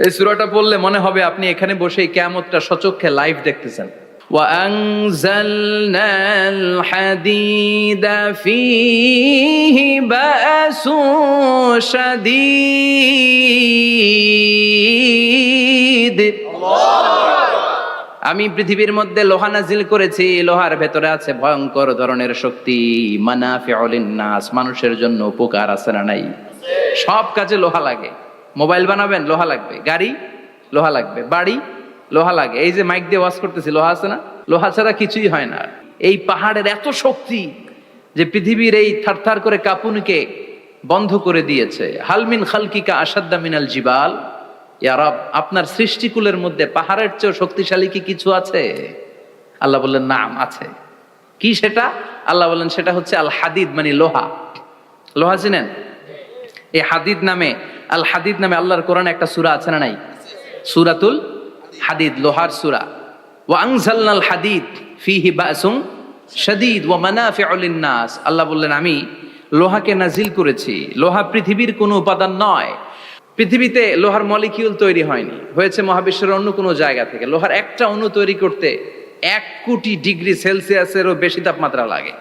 এই সূরাটা পড়লে মনে হবে আপনি এখানে বসেই কিয়ামতটা সচক্ষে লাইভ দেখতেছেন। وأنزلنا الحديد فيه بأس شديد। আমি পৃথিবীর মধ্যে লোহা নাজিল করেছি, লোহার ভেতরে আছে ভয়ঙ্কর ধরনের শক্তি। মানাফিউল লিন্নাস, মানুষের জন্য উপকার আছে না নাই? সব কাজে লোহা লাগে। মোবাইল বানাবেন, লোহা লাগবে। গাড়ি, লোহা লাগবে। বাড়ি, লোহা লাগে। এই যে মাইক দিয়ে ওয়াজ করতেছি, লোহা আছে না? লোহা ছাড়া কিছুই হয় না। এই পাহাড়ের এত শক্তি যে পৃথিবীর এই থারথার করে কাঁপুনিকে বন্ধ করে দিয়েছে। হালমিন খালকিকা আসাদ্দা মিনাল জিবাল। ইয়া রব, আপনার সৃষ্টিকুলের মধ্যে পাহাড়ের চেয়েও শক্তিশালী কি কিছু আছে? আল্লাহ বললেন নাম আছে। কি সেটা? আল্লাহ বললেন সেটা হচ্ছে আল হাদিদ, মানে লোহা। লোহা চিনেন? এই হাদিদ নামে, আল হাদিদ নামে আল্লাহর কোরআনে একটা সূরা আছে না নাই? সূরাতুল হাদিদ, লোহার সূরা। ওয়া আনজালনাল হাদিদ ফীহি বাসুন শাদীদ ওয়া মানাফিউ লিন-নাস। আল্লাহ বললেন আমি লোহাকে নাজিল করেছি। লোহা পৃথিবীর কোনো উপাদান নয়। পৃথিবীতে লোহার মলিকিউল তৈরি হয়নি, হয়েছে মহাবিশ্বের অন্য কোনো জায়গা থেকে। লোহার একটা অণু তৈরি করতে 1 কোটি ডিগ্রি সেলসিয়াসেরও বেশি তাপমাত্রা লাগে।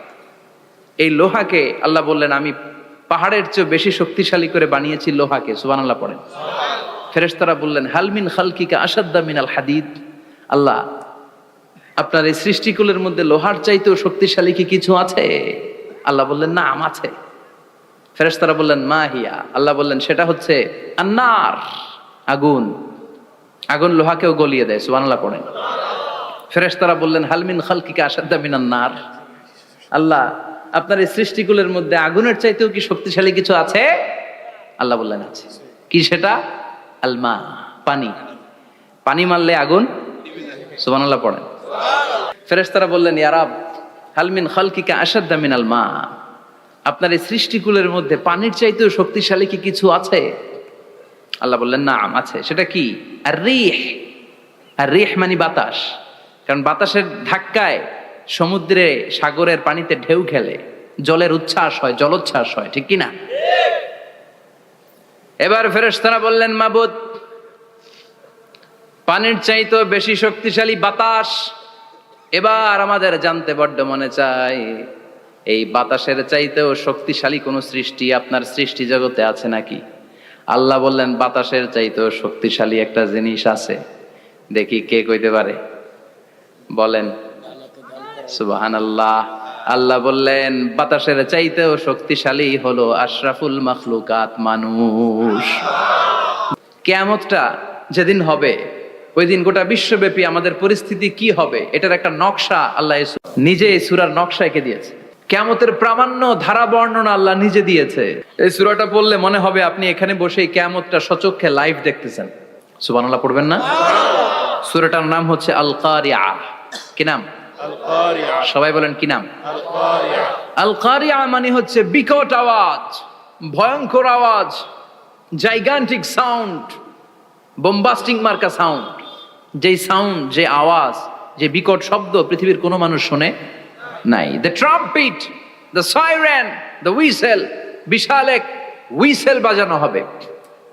এই লোহাকে আল্লাহ বললেন আমি পাহাড়ের চেয়ে বেশি শক্তিশালী করে বানিয়েছি লোহাকে। সুবহানাল্লাহ পড়েন। ফেরেশতারা বললেন হালমিন খালকিকা আসাদ্দা মিনাল হাদিদ। আল্লাহ, আপনার এই সৃষ্টিকুলের মধ্যে লোহার চাইতেও শক্তিশালী কি কিছু আছে? আল্লাহ বললেন নাম আছে। ফেরেশতারা বললেন মা হিয়া। আল্লাহ বললেন সেটা হচ্ছে আন্নার, আগুন। আগুন লোহাকেও গলিয়ে দেয়। সুবহানাল্লাহ পড়েন। ফেরেশতারা বললেন হালমিন খালকিকা আসাদ্দা মিনান নার। আল্লাহ, আপনার এই সৃষ্টিকুলের মধ্যে আগুনের চাইতেও কি শক্তিশালী কিছু আছে? আল্লাহ বললেন আছে। কি সেটা? আলমা, পানি। পানি মারলে আগুন। সুবহানাল্লাহ পড়েন। ফেরেশতারা বললেন ইয়া রব, হালমিন খালকিকা আসাদ্দা মিনাল মা। আপনার এই সৃষ্টিকুলের মধ্যে পানির চাইতেও শক্তিশালী কি কিছু আছে? আল্লাহ বললেন নাম আছে। সেটা কি? আর রিহ। আর রিহ মানে বাতাস। কারণ বাতাসের ধাক্কায় সমুদ্রে, সাগরের পানিতে ঢেউ খেলে, জলের উচ্ছ্বাস হয়, জলোচ্ছ্বাস হয়, ঠিক কিনা? এবার ফেরেশতারা বললেন মাবুদ, পানির চাইতেও বেশি শক্তিশালী বাতাস। এবার আমাদের জানতে বড্ড মনে চায়, এই বাতাসের চাইতেও শক্তিশালী কোন সৃষ্টি আপনার সৃষ্টি জগতে আছে নাকি? আল্লাহ বললেন বাতাসের চাইতেও শক্তিশালী একটা জিনিস আছে। দেখি কে কইতে পারে, বলেন। সুবহানাল্লাহ। আল্লাহ বললেন বাতাসের চাইতেও শক্তিশালী হলো আশরাফুল মাখলুকাত, মানুষ। কিয়ামতটা যেদিন হবে, ওই দিন গোটা বিশ্বব্যাপী আমাদের পরিস্থিতি কি হবে এটার একটা নকশা আল্লাহ নিজে এই সূরার নকশা এঁকে দিয়েছে। কিয়ামতের প্রামাণ্য ধারা বর্ণনা আল্লাহ নিজে দিয়েছে। এই সূরাটা পড়লে মনে হবে আপনি এখানে বসেই কিয়ামতটা সচক্ষে লাইভ দেখতেছেন। সুবহানাল্লাহ পড়বেন না? সূরাটার নাম হচ্ছে আল কারিয়া। কি নাম? আল কারিয়া। সবাই বলেন কি নাম? আল কারিয়া। আল কারিয়া মানে হচ্ছে বিকট আওয়াজ, ভয়ঙ্কর আওয়াজ, জাইগান্টিক সাউন্ড, বোম্বাস্টিক মার্কা সাউন্ড। যেই সাউন্ড, যে আওয়াজ, যে বিকট শব্দ পৃথিবীর কোনো মানুষ শুনে নাই। The trumpet, the siren, the whistle. বিশাল এক হুইসেল বাজানো হবে।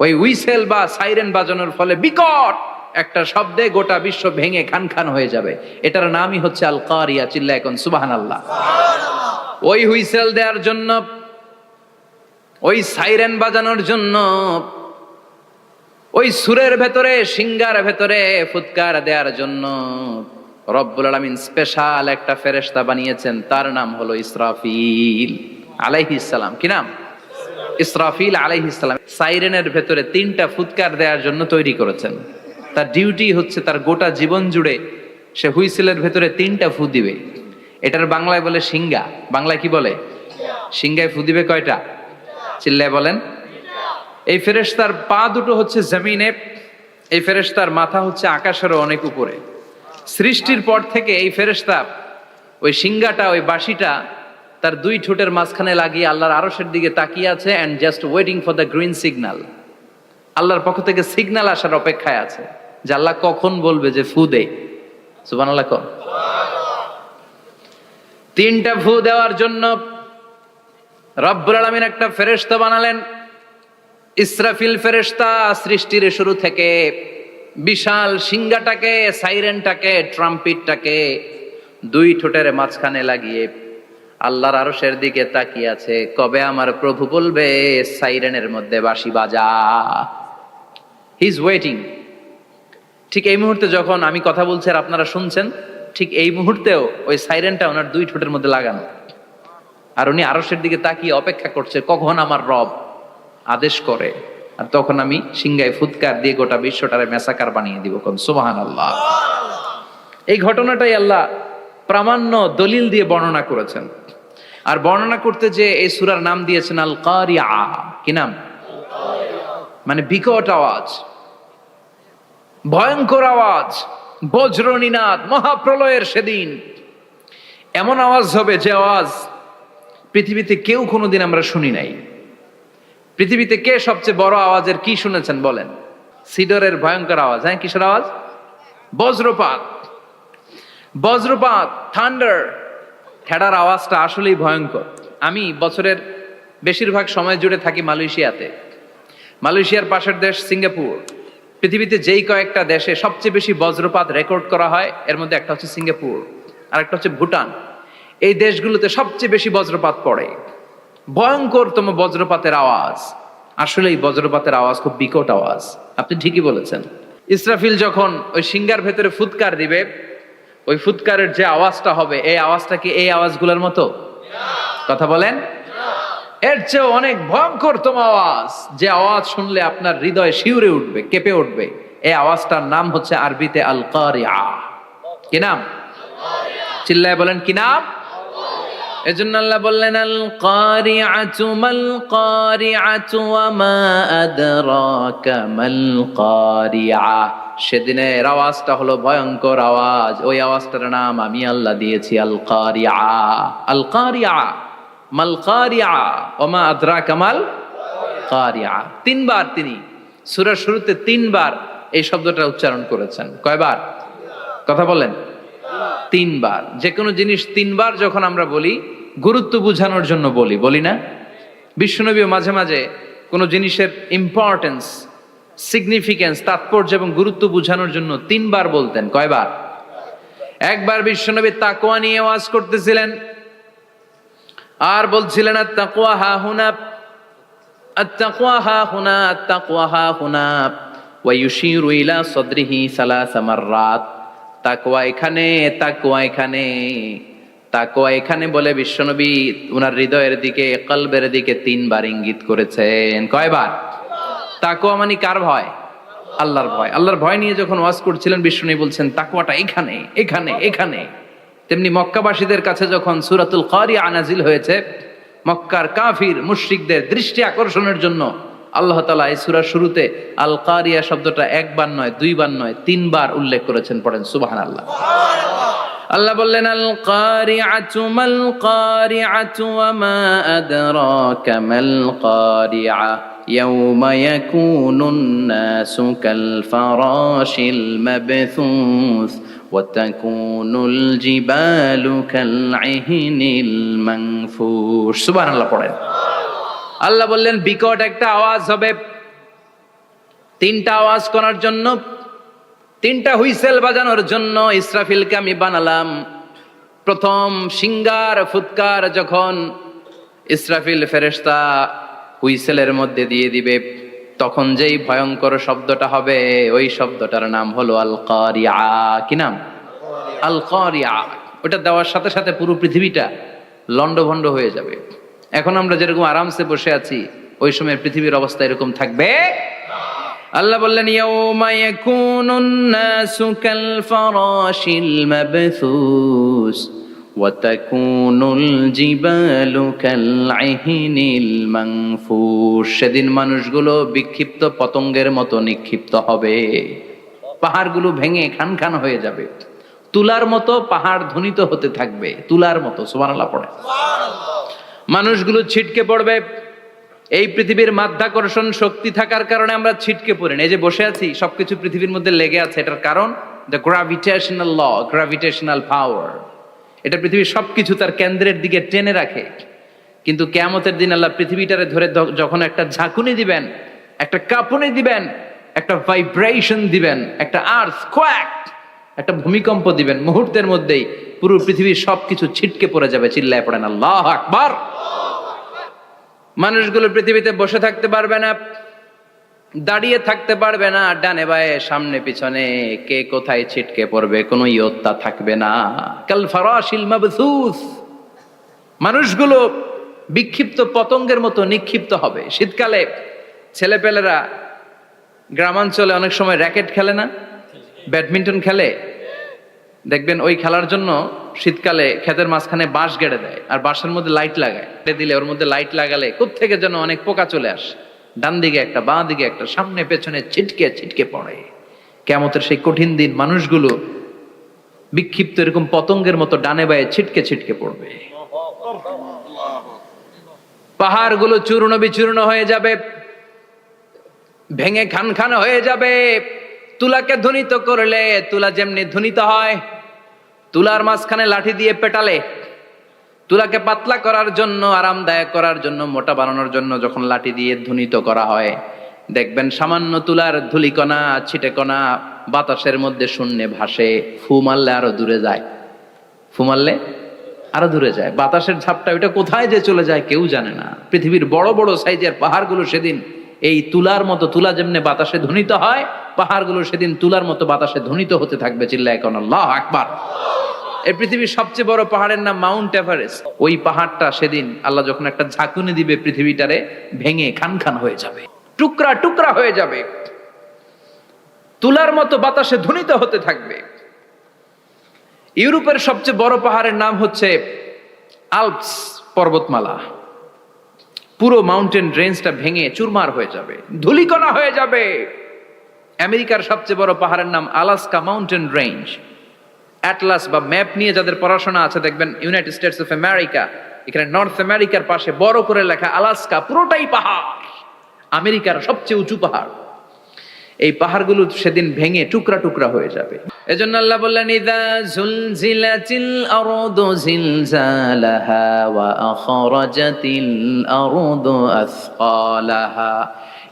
ওই হুইসেল বা সাইরেন বাজানোর ফলে বিকট একটা শব্দে গোটা বিশ্ব ভেঙে খান খান হয়ে যাবে। এটার নামই হচ্ছে আল কারিয়া। চিল্লায় এখন সুবহানাল্লাহ। ওই হুইসেল দেওয়ার জন্য, ওই সাইরেন বাজানোর জন্য, ওই সুরের ভেতরে, সিঙ্গার ভেতরে ফুৎকার দেওয়ার জন্য রব্বুল আলামিন স্পেশাল একটা ফেরেশতা বানিয়েছেন। তার নাম হলো ইসরাফিল আলাইহিস সালাম। কি নাম? ইসরাফিল আলাইহিস সালাম। সাইরেনের ভেতরে 3টা ফুৎকার দেওয়ার জন্য তৈরি করেছেন। তার ডিউটি হচ্ছে তার গোটা জীবন জুড়ে সে হুইসেলের ভেতরে 3টা ফু দিবে। এটার বাংলায় বলে সিঙ্গা। বাংলায় কি বলে? সিঙ্গায় ফু দিবে কয়টা? চিল্লায় বলেন। এই ফেরেশতার পা দুটো হচ্ছে জমিনে, এই ফেরেশতার মাথা হচ্ছে আকাশেরও অনেক উপরে। সৃষ্টির পর থেকে এই ফেরেশতা ওই সিঙ্গাটা, ওই বাঁশিটা তার 2 ঠোঁটের মাঝখানে লাগিয়ে আল্লাহর আরশের দিকে তাকিয়ে আছে, and just waiting for the green signal. আল্লাহর পক্ষ থেকে সিগন্যাল আসার অপেক্ষায় আছে যে আল্লাহ কখন বলবে যে ফু দে। সুবহানাল্লাহ। 3টা ফু দেওয়ার জন্য রব্বুল আলামিন একটা ফেরেশতা বানালেন। ইসরাফিল ফেরেশতা সৃষ্টির শুরু থেকে বিশাল সিংহাটাকে, সাইরেনটাকে, ট্রাম্পিটটাকে দুই ঠোঁটের মাঝখানে লাগিয়ে আল্লাহর আরশের দিকে তাকিয়ে আছে, কবে আমার প্রভু বলবে সাইরেনের মধ্যে বাঁশি বাজা। He is waiting. ঠিক এই মুহূর্তে যখন আমি কথা বলছি আর আপনারা শুনছেন, ঠিক এই মুহূর্তেও ওই সাইরেনটা ওনার দুই ঠোঁটের মধ্যে লাগানো, আর উনি আরশের দিকে তাকিয়ে অপেক্ষা করছে কখন আমার রব আদেশ করে, আর তখন আমি সিংহায় ফুৎকার দিয়ে গোটা বিশ্বটারে মেসাকার বানিয়ে দিব। কোন সুবহানাল্লাহ। এই ঘটনাটাই আল্লাহ প্রামাণ্য দলিল দিয়ে বর্ণনা করেছেন। আর বর্ণনা করতে যে এই সূরার নাম দিয়েছেন আল কারিয়া। কি নাম? মানে বিকট আওয়াজ, ভয়ঙ্কর আওয়াজ, বজ্রনীনাদ, মহাপ্রলয়ের সেদিন এমন আওয়াজ হবে যে আওয়াজ পৃথিবীতে কেউ কোনোদিন আমরা শুনি নাই। পৃথিবীতে কে সবচেয়ে বড় আওয়াজের কি শুনেছেন বলেন? সিডরের ভয়ঙ্কর আওয়াজ। হ্যাঁ, কিসের আওয়াজ? বজ্রপাত। বজ্রপাত, থান্ডার, ঠেডার আওয়াজটা আসলেই ভয়ঙ্কর। আমি বছরের বেশিরভাগ সময় জুড়ে থাকি মালয়েশিয়াতে। মালয়েশিয়ার পাশের দেশ সিঙ্গাপুর। পৃথিবীতে যেই কয়েকটা দেশে সবচেয়ে বেশি বজ্রপাত রেকর্ড করা হয় এর মধ্যে একটা হচ্ছে সিঙ্গাপুর, আর একটা হচ্ছে ভুটান। এই দেশগুলোতে সবচেয়ে বেশি বজ্রপাত পড়ে। ভয়ঙ্করতম বজ্রপাতের আওয়াজ। আসলে এই বজ্রপাতের আওয়াজ খুব বিকট আওয়াজ। আপনি ঠিকই বলেছেন। ইসরাফিল যখন ওই সিংহার ভেতরে ফুৎকার দিবে, ওই ফুৎকারের যে আওয়াজটা হবে, এই আওয়াজটা কি এই আওয়াজগুলোর মতো? কথা বলেন। এর চেয়ে অনেক ভয়ঙ্করতম আওয়াজ, যে আওয়াজ শুনলে আপনার হৃদয় শিউরে উঠবে, কেঁপে উঠবে। এই আওয়াজটার নাম হচ্ছে আরবিতে আল কারিয়া। কি নাম? চিল্লায় বলেন কি নাম? এজন্য আল্লাহ বললেন আল কারিআতু মাল কারিআতু ওয়া মা আদরাকা মাল কারিআ। সেদিনের আওয়াজটা হলো ভয়ঙ্কর আওয়াজ। ওই আওয়াজটার নাম আমি আল্লাহ দিয়েছি আল কারিআ। আল কারিআ মাল কারিআ ওয়া মা আদরাকা মাল কারিআ। তিনবার তিনি সূরার শুরুতে তিনবার এই শব্দটা উচ্চারণ করেছেন। কয়বার? কথা বলেন। তিনবার। যে কোনো জিনিস তিনবার যখন আমরা বলি গুরুত্ব বোঝানোর জন্য বলি, বলি না? বিশ্বনবীও মাঝে মাঝে কোনো জিনিসের ইম্পর্টেন্স, সিগনিফিকেন্স, তাৎপর্য এবং গুরুত্ব বোঝানোর জন্য তিনবার বলতেন। কয়বার? একবার বিশ্বনবী তাকওয়া নিয়ে ওয়াজ করতেছিলেন আর বলছিলেন আত-তাকওয়া হা হুনা, আত-তাকওয়া হা হুনা, আত-তাকওয়া হা হুনা ওয়া ইউশিরু ইলা সাদরিহি সালাসা মাররাত। তাকওয়া এখানে, তাকওয়া এখানে, তাকওয়া এখানে বলে বিশ্বনবী উনার হৃদয়ের দিকে, কলবের দিকে তিনবার ইঙ্গিত করেছেন। কয়বার? তাকওয়া মানে কার ভয়? আল্লাহর ভয়। আল্লাহর ভয় নিয়ে যখন ওয়াজ করছিলেন বিশ্বনবী বলছেন তাকওয়াটা এখানে, এখানে, এখানে। তেমনি মক্কাবাসীদের কাছে যখন সূরাতুল কারিয়া নাজিল হয়েছে, মক্কার কাফির মুশরিকদের দৃষ্টি আকর্ষণের জন্য আল্লাহ তাআলা এই সূরার শুরুতে আল কারিয়া শব্দটা একবার নয়, দুইবার নয়, তিনবার উল্লেখ করেছেন। পড়েন সুবহানাল্লাহ। আল্লাহ বললেন আল কারিআতু মাল কারিআতু ওয়া মা আদরাকা মাল কারিআ ইয়াউমা ইয়াকুনুন নাসু কাল ফারাশিল মাবথুস ওয়া তাকুনুল জিবালু কাল ইহনিল মানফুশ। সুবহানাল্লাহ পড়েন। আল্লাহ বললেন বিকট একটা আওয়াজ হবে। তিনটা আওয়াজ করার জন্য, তিনটা হুইসেল বাজানোর জন্য ইসরাফিলকে আমি বানালাম। প্রথম সিংহার ফুৎকার যখন ইসরাফিল ফেরেশতা হুইসেলের মধ্যে দিয়ে দিবে, তখন যেই ভয়ঙ্কর শব্দটা হবে, ওই শব্দটার নাম হলো আল কারিআ। কি নাম? আল কারিআ। ওটা দেওয়ার সাথে সাথে পুরো পৃথিবীটা লন্ডভন্ড হয়ে যাবে। এখন আমরা যেরকম আরামসে বসে আছি, ওই সময় পৃথিবীর অবস্থা এরকম থাকবে। আল্লাহ বললেন ইয়াউমা ইয়াকুনুন নাসু কাল ফারাশিল মাবথুস ওয়া তাকুনুল জিবালু কাল ইহনিল মানফুশ। সেদিন মানুষগুলো বিক্ষিপ্ত পতঙ্গের মতো নিক্ষিপ্ত হবে। পাহাড়গুলো ভেঙে খান খান হয়ে যাবে। তুলার মতো পাহাড় ধ্বনিত হতে থাকবে, তুলার মতো। সুবহানাল্লাহ পড়ে। মানুষগুলো ছিটকে পড়বে। এই পৃথিবীর মাধ্যাকর্ষণ শক্তি থাকার কারণে আমরা ছিটকে পড়ি না। এই যে বসে আছি, সবকিছু পৃথিবীর মধ্যে লেগে আছে। এটার কারণ দ্য গ্রাভিটেশনাল ল, গ্রাভিটেশনাল পাওয়ার। এটা পৃথিবীর সবকিছু তার কেন্দ্রের দিকে টেনে রাখে। কিন্তু কিয়ামতের দিন আল্লাহ পৃথিবীটারে ধরে যখন একটা ঝাঁকুনি দিবেন, একটা কাঁপুনি দিবেন, একটা ভাইব্রেশন দিবেন, একটা আর্থকোয়াক, একটা ভূমিকম্প দিবেন, মুহূর্তের মধ্যেই পুরো পৃথিবীর সবকিছু ছিটকে পড়ে যাবে। চিল্লায় পড়েন আল্লাহু আকবার। মানুষগুলো পৃথিবীতে বসে থাকতে পারবে না, দাঁড়িয়ে থাকতে পারবে না, ডানে বায়ে সামনে পিছনে কে কোথায় ছিটকে পড়বে কোনো ইয়ত্তা থাকবে না। কাল ফারাশিল মাবসুস, মানুষগুলো বিক্ষিপ্ত পতঙ্গের মতো নিক্ষিপ্ত হবে। শীতকালে ছেলেপেলেরা গ্রামাঞ্চলে অনেক সময় র্যাকেট খেলে না, ব্যাডমিন্টন খেলে, দেখবেন ওই খেলার জন্য শীতকালে ক্ষেতের মাঝখানে বাঁশ গেড়ে দেয়, আর বাঁশের মধ্যে লাইট লাগায়, দিলে ওর মধ্যে লাইট লাগালে কোত্থেকে যেন অনেক পোকা চলে আসে, ডান দিকে একটা বাঁ দিকে একটা, সামনে পেছনে ছিটকে ছিটকে পড়ে। কিয়ামতের সেই কঠিন দিন মানুষগুলো বিক্ষিপ্ত এরকম পতঙ্গের মতো ডানে বায়ে ছিটকে ছিটকে পড়বে। পাহাড়গুলো চূর্ণ বিচূর্ণ হয়ে যাবে, ভেঙে খান খান হয়ে যাবে। তুলাকে ধ্বনিত করলে তুলা যেমনি ধ্বনিত হয়, তুলার মাঝখানে লাঠি দিয়ে পেটালে, তুলাকে পাতলা করার জন্য, আরামদায়ক করার জন্য, মোটা বানানোর জন্য যখন লাঠি দিয়ে ধ্বনিত করা হয়, দেখবেন সামান্য তুলার ধুলিকণা ছিটেকণা বাতাসের মধ্যে শূন্যে ভাসে। ফু মারলে আরো দূরে যায়, ফু মারলে আরো দূরে যায়। বাতাসের ঝাপটা ওইটা কোথায় যে চলে যায় কেউ জানে না। পৃথিবীর বড় বড় সাইজের পাহাড়গুলো সেদিন এই তুলার মতো, তুলা যেমনি বাতাসে ধ্বনিত হয়, পাহাড়গুলো সেদিন তুলার মতো বাতাসে ধ্বনিত হতে থাকবে। চিল্লায় কোন আল্লাহু আকবার। এই পৃথিবীর সবচেয়ে বড় পাহাড়ের নাম মাউন্ট এভারেস্ট। ওই পাহাড়টা সেদিন আল্লাহ যখন একটা ঝাঁকুনি দিবে, পৃথিবীটারে ভেঙে খান খান হয়ে যাবে, টুকরা টুকরা হয়ে যাবে, তুলার মতো বাতাসে ধ্বনিত হতে থাকবে। ইউরোপের সবচেয়ে বড় পাহাড়ের নাম হচ্ছে আল্পস পর্বতমালা। পুরো মাউন্টেন রেঞ্জটা ভেঙে চুরমার হয়ে যাবে, ধূলিকণা হয়ে যাবে। আমেরিকার সবচেয়ে বড় পাহাড়ের নাম আলাস্কা মাউন্টেন রেঞ্জ। অ্যাটলাস বা ম্যাপ নিয়ে যাদের পড়াশোনা আছে দেখবেন ইউনাইটেড স্টেটস অফ আমেরিকা, এখানে নর্থ আমেরিকার পাশে বড় করে লেখা আলাস্কা, পুরোটাই পাহাড়, আমেরিকার সবচেয়ে উঁচু পাহাড়। এই পাহাড়গুলো সেদিন ভেঙে টুকরা টুকরা হয়ে যাবে। এজন্য আল্লাহ বললেন, ইযা যুলজিলাতিল আরদু জিলজালাহা ওয়া আখরাজাতিল আরদু আসকালাহা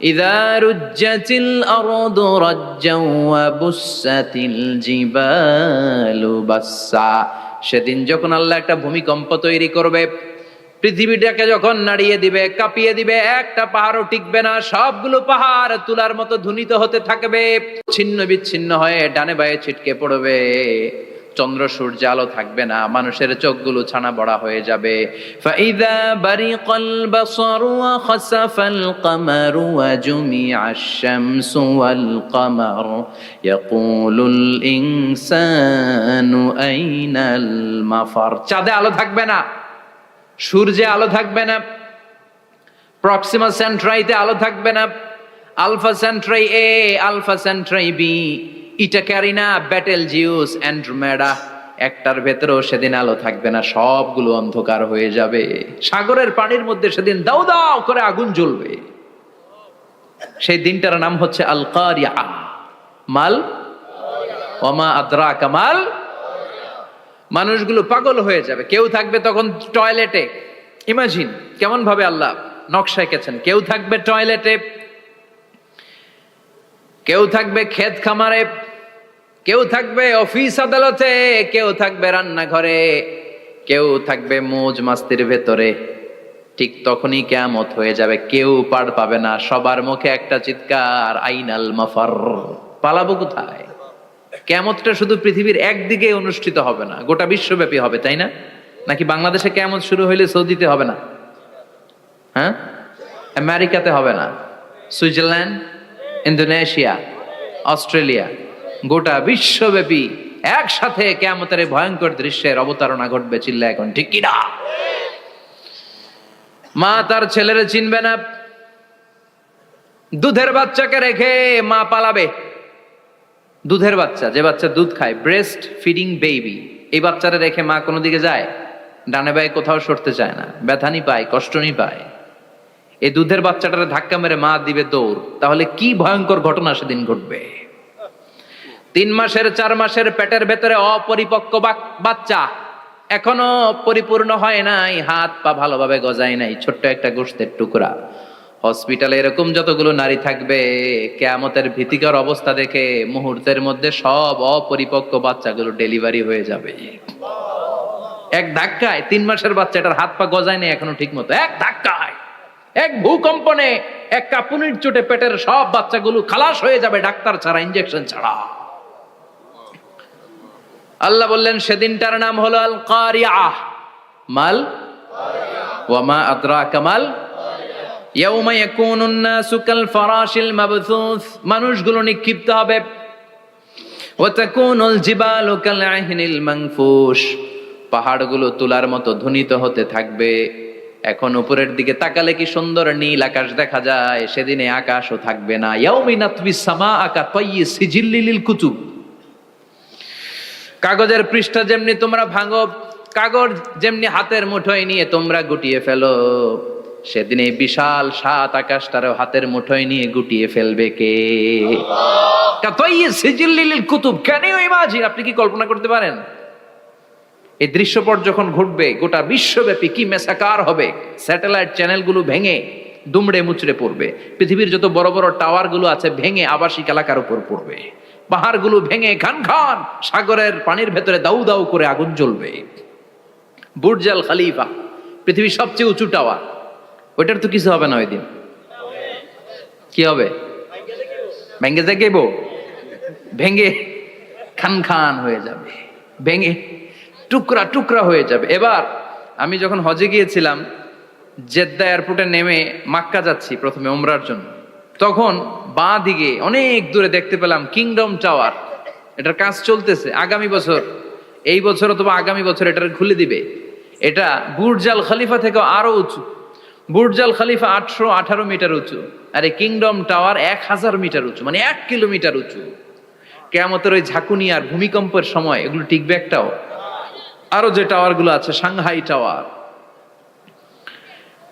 ইযা রুজ্জাতিল আরদু রাজ্জাও ওয়া বুসাতিল জিবালু বাসসা। সেদিন যখন আল্লাহ একটা ভূমিকম্প তৈরি করবে, পৃথিবীটাকে যখন নাড়িয়ে দিবে, কাঁপিয়ে দিবে, একটা পাহাড়ও টিকবে না, সবগুলো পাহাড় তুলার মতো ধ্বনিত হতে থাকবে, ছিন্ন বিচ্ছিন্ন হয়ে ডানে বায়ে ছিটকে পড়বে। চন্দ্র সূর্য আলো থাকবে না, মানুষের চোখগুলো ছানা বড়া হয়ে যাবে। ফাইদা বারিকাল বাসারু ওয়া খাসাফাল কামারু ওয়া জুমিআশ শামসু ওয়াল কামার ইয়াকুলুল ইনসানু আইনাল মাফার। চাঁদে আলো থাকবে না, সূর্যে আলো থাকবে না, প্রক্সিমা সেন্ট্রাইতে আলো থাকবে না, আলফা সেন্ট্রাই এ, আলফা সেন্ট্রাই বি, ইটা ক্যারিনা, ব্যাটেল জিউস, অ্যান্ড্রোমেডা, একটার ভেতরেও সেদিন আলো থাকবে না, সবগুলো অন্ধকার হয়ে যাবে। সাগরের পানির মধ্যে সেদিন দাউ দাউ করে আগুন জ্বলবে। সেই দিনটার নাম হচ্ছে আল কারিয়া। মাল ওয়ামা আদরাকা মাল। মানুষগুলো পাগল হয়ে যাবে। কেউ থাকবে তখন টয়লেটে, ইমাজিন কেমন ভাবে আল্লাহ নকশা এঁকেছেন। কেউ থাকবে টয়লেটে, কেউ থাকবে ক্ষেত খামারে, কেউ থাকবে অফিস আদালতে, কেউ থাকবে রান্নাঘরে, কেউ থাকবে মৌজ মাস্তির ভেতরে। ঠিক তখনই কিয়ামত হয়ে যাবে, কেউ পার পাবে না। সবার মুখে একটা চিৎকার, আইনাল মাফার। পালাবো কোথায়? কিয়ামতটা শুধু পৃথিবীর একদিকে অনুষ্ঠিত হবে না, গোটা বিশ্বব্যাপী হবে, তাই না? নাকি বাংলাদেশে কিয়ামত শুরু হইলে সৌদিতে হবে না? হ্যাঁ, আমেরিকাতে হবে না, সুইজারল্যান্ড, ইন্দোনেশিয়া, অস্ট্রেলিয়া, গোটা বিশ্বব্যাপী একসাথে কিয়ামতের ভয়ঙ্কর দৃশ্যের অবতারণা ঘটবে। চিল্লা এখন ঠিক কি না? মা তার ছেলেরে চিনবে না, দুধের বাচ্চাকে রেখে মা পালাবে। দুধের বাচ্চা, যে বাচ্চা দুধ খায়, ব্রেস্ট ফিডিং বেবি, এই বাচ্চারা রেখে মা কোনো দিকে যায়? ডানে বায়ে কোথাও সরতে চায় না, ব্যথানি পায়, কষ্টনি পায়। এই দুধের বাচ্চাটারে ধাক্কা মেরে মা দিবে দৌড়। তাহলে কি ভয়ঙ্কর ঘটনা সেদিন ঘটবে। 3 মাসের 4 মাসের পেটের ভেতরে অপরিপক্ক বাচ্চা, এখনো পরিপূর্ণ হয় নাই, হাত পা ভালোভাবে গজায় নাই, ছোট্ট একটা গোশতের টুকরা। হসপিটালে এরকম যতগুলো নারী থাকবে, কিয়ামতের ভীতিকর অবস্থা দেখে মুহূর্তের মধ্যে সব অপরিপক্ক বাচ্চাগুলো ডেলিভারি হয়ে যাবে। এক ধাক্কায় 3 মাসের বাচ্চাটার হাত পা গজায় নেই এখনো ঠিক মতো, এক ধাক্কায়, এক ভূকম্পনে, এক কাঁপুনির চোটে পেটের সব বাচ্চাগুলো খালাস হয়ে যাবে ডাক্তার ছাড়া, ইনজেকশন ছাড়া। আল্লাহ বললেন সেদিনটার নাম হলো আল কারিআহ। মাল ওয়া মা আদরাকা মাল ইয়াউমা ইয়াকুনুন নাসু কাল ফারাশিল মাবথুস, মানুষগুলো নিক্ষিপ্ত হবে। ওয়া তাকুনুল জিবালু কাল আহিনিল মানফুশ, পাহাড়গুলো তুলার মতো ধ্বনিত হতে থাকবে। এখন উপরের দিকে তাকালে কি সুন্দর নীল আকাশ দেখা যায়, সেদিনে আকাশও থাকবে না। ইয়াউমিন নাতবিস সামাআ কাতাইয়ি সিজিল্লিল কুতুব, কাগজের পৃষ্ঠা যেমনি তোমরা ভাঙো, কাগজ যেমনি হাতের মুঠোয় নিয়ে তোমরা গুটিয়ে ফেলো, সেদিন এই বিশাল 7 আকাশটারও হাতের মুঠোয় নিয়ে গুটিয়ে ফেলবে কে? কাতাইয়ি সিজিল্লিল কুতুব, ক্যান ইউ ইমাজিন? আপনি কি কল্পনা করতে পারেন এই দৃশ্যপট যখন ঘটবে গোটা বিশ্বব্যাপী কি মেসাকার হবে? স্যাটেলাইট চ্যানেলগুলো ভেঙে দুমড়ে মুচড়ে পড়বে, পৃথিবীর যত বড় বড় টাওয়ার গুলো আছে ভেঙে আবাসিক এলাকার উপর পড়বে, পাহাড়গুলো ভেঙে খান খান সাগরের পানির ভেতরে দাউ দাউ করে আগুন জ্বলবে। বুর্জ আল খলিফা, পৃথিবীর সবচেয়ে উঁচু টাওয়ার, ওইটার তো কিছু হবে না ওই দিন। কি হবে? ভেঙে যাইব, ভেঙে খান খান হয়ে যাবে, ভেঙে টুকরা টুকরা হয়ে যাবে। এবার আমি যখন হজে গিয়েছিলাম, জেদ্দা এয়ারপোর্টে নেমে মাক্কা যাচ্ছি প্রথমে উমরার জন্য, তখন বাঁ দিকে অনেক দূরে দেখতে পেলাম কিংডম টাওয়ার। এটার কাজ চলতেছে, আগামী বছর, এই বছর অথবা আগামী বছর এটার খুলে দিবে। এটা বুর্জ আল খলিফা থেকে আরো উঁচু। বুর্জ আল খলিফা 818 মিটার উঁচু, আর এই কিংডম টাওয়ার 1000 মিটার উঁচু, মানে 1 কিলোমিটার উঁচু। কিয়ামতের ওই ঝাঁকুনি আর ভূমিকম্পের সময় এগুলো টিকবে একটাও? আরো যে টাওয়ার গুলো আছে, সাংহাই টাওয়ার,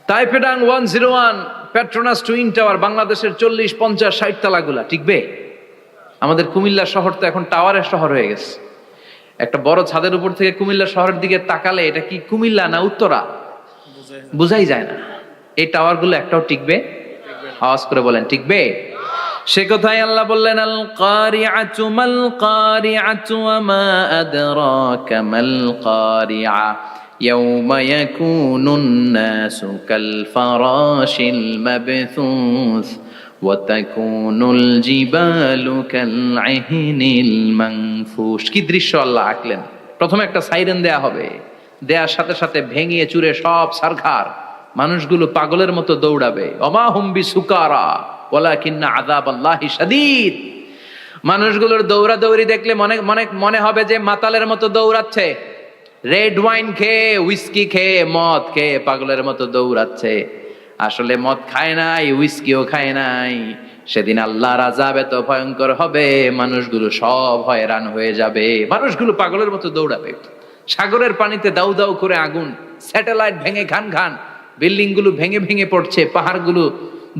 তাইপেডাং 101, পেট্রোনাস টুইন টাওয়ার, বাংলাদেশের 40, 50, 60 তালাগুলা টিকবে? আমাদের কুমিল্লা শহর তো এখন টাওয়ারের শহর হয়ে গেছে। একটা বড় ছাদের উপর থেকে কুমিল্লা শহরের দিকে তাকালে এটা কি কুমিল্লা না উত্তরা বুঝাই যায় না। এই টাওয়ার গুলো একটাও টিকবে? আওয়াজ করে বলেন টিকবে? সে কথাই আল্লাহ বললেন আল কারিআতু মাল কারিআতু ওয়া মা আদরাকা মাল কারিআ ইয়াউমা ইয়াকুনুন নাসু কাল ফারাশিল মাবথুস ওয়া তাকুনুল জিবালু কাল আহিনিল মানফুশ। কি দৃশ্য আল্লাহ আঁকলেন! প্রথমে একটা সাইরেন দেয়া হবে, দেয়ার সাথে সাথে ভেঙে চুরে সব সারখার, মানুষগুলো পাগলের মতো দৌড়াবে। ওমা হুম বিসুকারা ওয়ালাকিন্না আযাবাল্লাহি শাদীদ। মানুষগুলোর দৌড়াদৌড়ি দেখলে মনে হবে যে মাতালের মতো দৌড়াচ্ছে, রেড ওয়াইন খেয়ে, উইস্কি খেয়ে, মদ খেয়ে পাগলের মতো দৌড়াচ্ছে। আসলে মদ খায় নাই, উইস্কিও খায় নাই। সেদিন আল্লাহর আযাব এত ভয়ঙ্কর হবে, মানুষগুলো সব হয়রান হয়ে যাবে, মানুষগুলো পাগলের মতো দৌড়াবে। সাগরের পানিতে দাউ দাউ করে আগুন, স্যাটেলাইট ভেঙে খান খান, বিল্ডিং গুলো ভেঙে ভেঙে পড়ছে, পাহাড়গুলো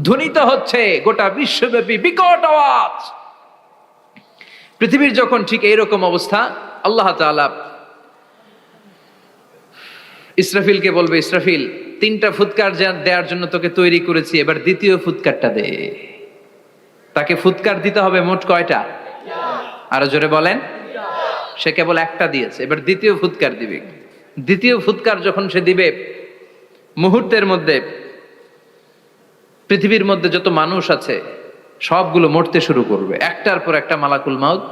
ধ্বনিত হচ্ছে, গোটা বিশ্বব্যাপী বিকট আওয়াজ। পৃথিবীর যখন ঠিক এইরকম অবস্থা, আল্লাহ তাআলা ইসরাফিলকে বলবে, ইসরাফিল 3টা ফুৎকার দেওয়ার জন্য তোকে তৈরি করেছি, এবার দ্বিতীয় ফুৎকারটা দে। তাকে ফুৎকার দিতে হবে মোট কয়টা? আরো জোরে বলেন। সে কেবল একটা দিয়েছে, এবার দ্বিতীয় ফুৎকার দিবে। দ্বিতীয় ফুৎকার যখন সে দিবে, মুহূর্তের মধ্যে পৃথিবীর মধ্যে যত মানুষ আছে সবগুলো মরতে শুরু করবে, একটার পর একটা মালাকুল মাউত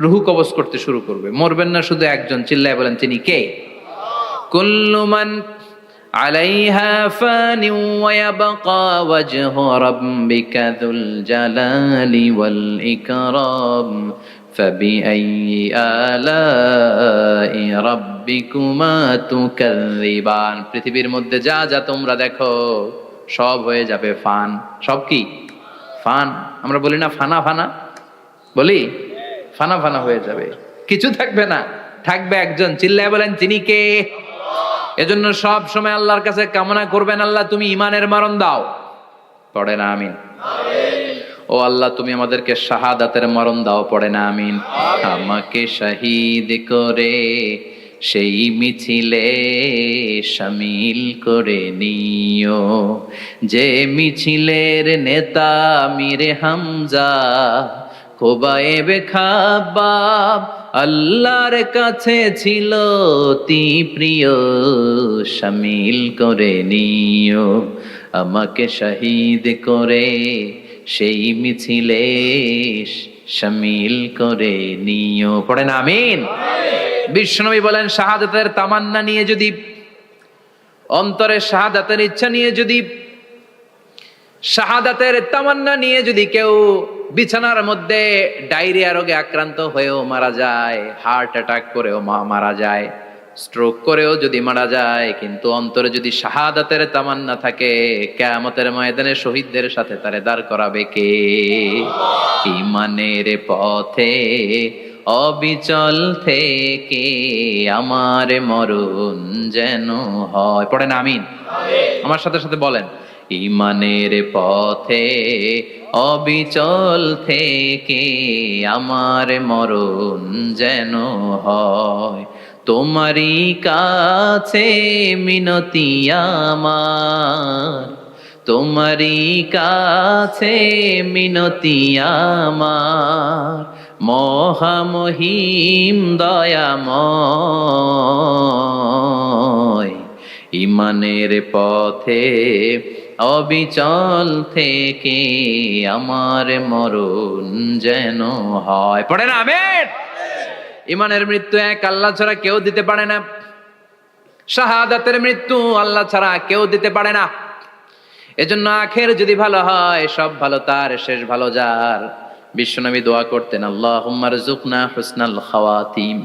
রুহু কবজ করতে শুরু করবে। মরবেন না শুধু একজন, চিল্লায় বলেন তিনি কে? কুল্লু মান আলাইহা ফানি ওয়া ইয়াবকা ওয়াজহু রাব্বিকা যুল জালালি ওয়াল ইকরাম ফাবিআইয়ি আলাই রাব্বিকুমা তুকাযযিবান। পৃথিবীর মধ্যে যা যা তোমরা দেখো সব হয়ে যাবে ফান। সব কি? ফান। আমরা বলি না ফানা ফানা, বলি ফানা ফানা হয়ে যাবে, কিছু থাকবে না, থাকবে একজন, চিল্লায় বলেন তিনি কে? এজন্য সব সময় আল্লাহর কাছে কামনা করবেন, আল্লাহ তুমি ঈমানের মরণ দাও। পড়ে না আমিন? ও আল্লাহ তুমি আমাদেরকে শাহাদাতের মরণ দাও। পড়ে না আমিন? আমাকে শহীদ করে সেই মিছিলে শামিল করে নিও। যে মিছিলের নেতা মীরে হামজা, খোবায়েবে খাব্বাব আল্লাহর কাছে ছিল অতি প্রিয়, শামিল করে নিও। আমাকে শহীদ করে সেই মিছিলে শামিল করে নিও। পড়েন আমিন। বিশ্বনবী বলেন, শাহাদাতের তামান্না নিয়ে যদি, অন্তরে শাহাদাতের ইচ্ছা নিয়ে যদি, শাহাদাতের তামান্না নিয়ে যদি কেউ বিছানার মধ্যে ডায়রিয়া রোগে আক্রান্ত হয়েও মারা যায়, হার্ট অ্যাটাক করেও মারা যায়, স্ট্রোক করেও যদি মারা যায়, কিন্তু অন্তরে যদি শাহাদাতের তামান্না থাকে, কিয়ামতের ময়দানে শহীদদের সাথে তারে দাঁড় করাবে কে? ঈমানের পথে অবিচল থেকে আমার মরণ যেন হয়। পড়েন আমিন। আমার সাথে সাথে বলেন, ঈমানের পথে অবিচল থেকে আমার মরণ যেন হয়। তোমারই কাছে মিনতি আমার, তোমারই কাছে মিনতি আমার, মহামহিম দয়াময়। ঈমানের পথে অবিচল থেকে আমার মরণ যেন হয়। পড়েন আমিন। ঈমানের মৃত্যু এক আল্লাহ ছাড়া কেউ দিতে পারে না। শাহাদাতের মৃত্যু আল্লাহ ছাড়া কেউ দিতে পারে না। এজন্য আখের যদি ভালো হয়, সব ভালো তার, শেষ ভালো যার। বিশ্বনবী দোয়া করতেন, আল্লাহুম্মা রযুকনা হুসনাল খাওয়াতিম,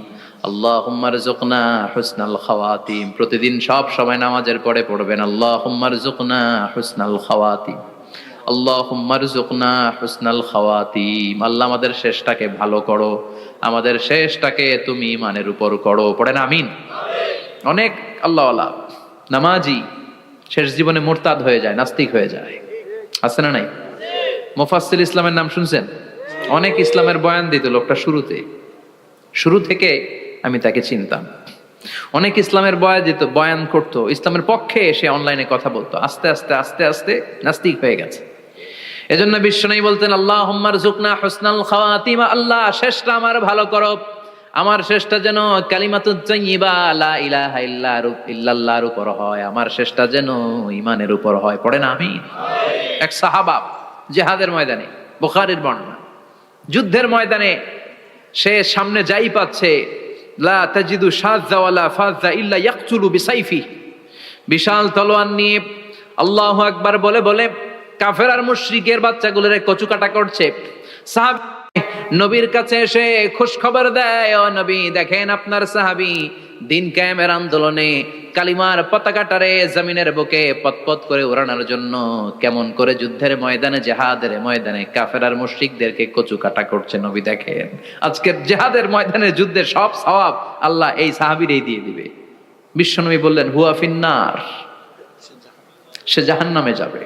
আল্লাহুম্মা রযুকনা হুসনাল খাওয়াতিম। প্রতিদিন সব সময় নামাজের পরে পড়বেন, আল্লাহুম্মা রযুকনা হুসনাল খাওয়াতিম, আল্লাহুম্মা রযুকনা হুসনাল খাওয়াতিম। আল্লাহ আমাদের শেষটাকে ভালো করো, আমাদের শেষটাকে তুমি ঈমানের উপর করো। পড়েন আমিন। অনেক আল্লাহওয়ালা নামাজি শেষ জীবনে মুরতাদ হয়ে যায়, নাস্তিক হয়ে যায়, আছে না নাই? মুফাসসির ইসলামের নাম শুনছেন? অনেক ইসলামের বয়ান দিত লোকটা শুরু থেকে আমি তাকে চিনতাম। অনেক ইসলামের বয়ান করতো, ইসলামের পক্ষে এসে অনলাইনে কথা বলতো। আস্তে আস্তে আস্তে আস্তে নাস্তিক হয়ে গেছে। এজন্য বিশ্বনবী বলতেন, আল্লাহুম্মা রযুকনা হুসনাল খাওয়াতিম, আল্লাহ শেষটা আমার ভালো করো, আমার শেষটা যেন কালিমাতুত তাইয়্যিবা লা ইলাহা ইল্লাল্লাহর উপর হয়, আমার শেষটা যেন ঈমানের উপর হয়। পড়েন আমিন। এক সাহাবা জিহাদের ময়দানে, বুখারীর বর্ণনা, যুদ্ধের ময়দানে সে সামনে যাই পাচ্ছে, লা তাজিদু শাযযা ওয়ালা ফাযযা ইল্লা ইয়াকতুলু বিসাইফি, বিশাল তলোয়ার নিয়ে আল্লাহু আকবার বলে বলে কাফের আর মুশরিকের বাচ্চাগুলোরে কচুকাটা করছে। সাহাবী নবীর কাছে এসে খুশ খবর দেয়, ও নবী দেখেন আপনার সাহাবী দিন কায়েমের আন্দোলনে কালিমার পতাকাটারে জমিনের বুকে পতপত করে উড়ানোর জন্য কেমন করে যুদ্ধের ময়দানে, জিহাদের ময়দানে কাফের আর মুশরিকদেরকে কচুকাটা করছে। নবী দেখেন আজকের জিহাদের ময়দানে যুদ্ধের সব সওয়াব আল্লাহ এই সাহাবীরই দিয়ে দিবে। বিশ্বনবী বললেন, হুয়া ফিন্নার, সে জাহান্নামে যাবে।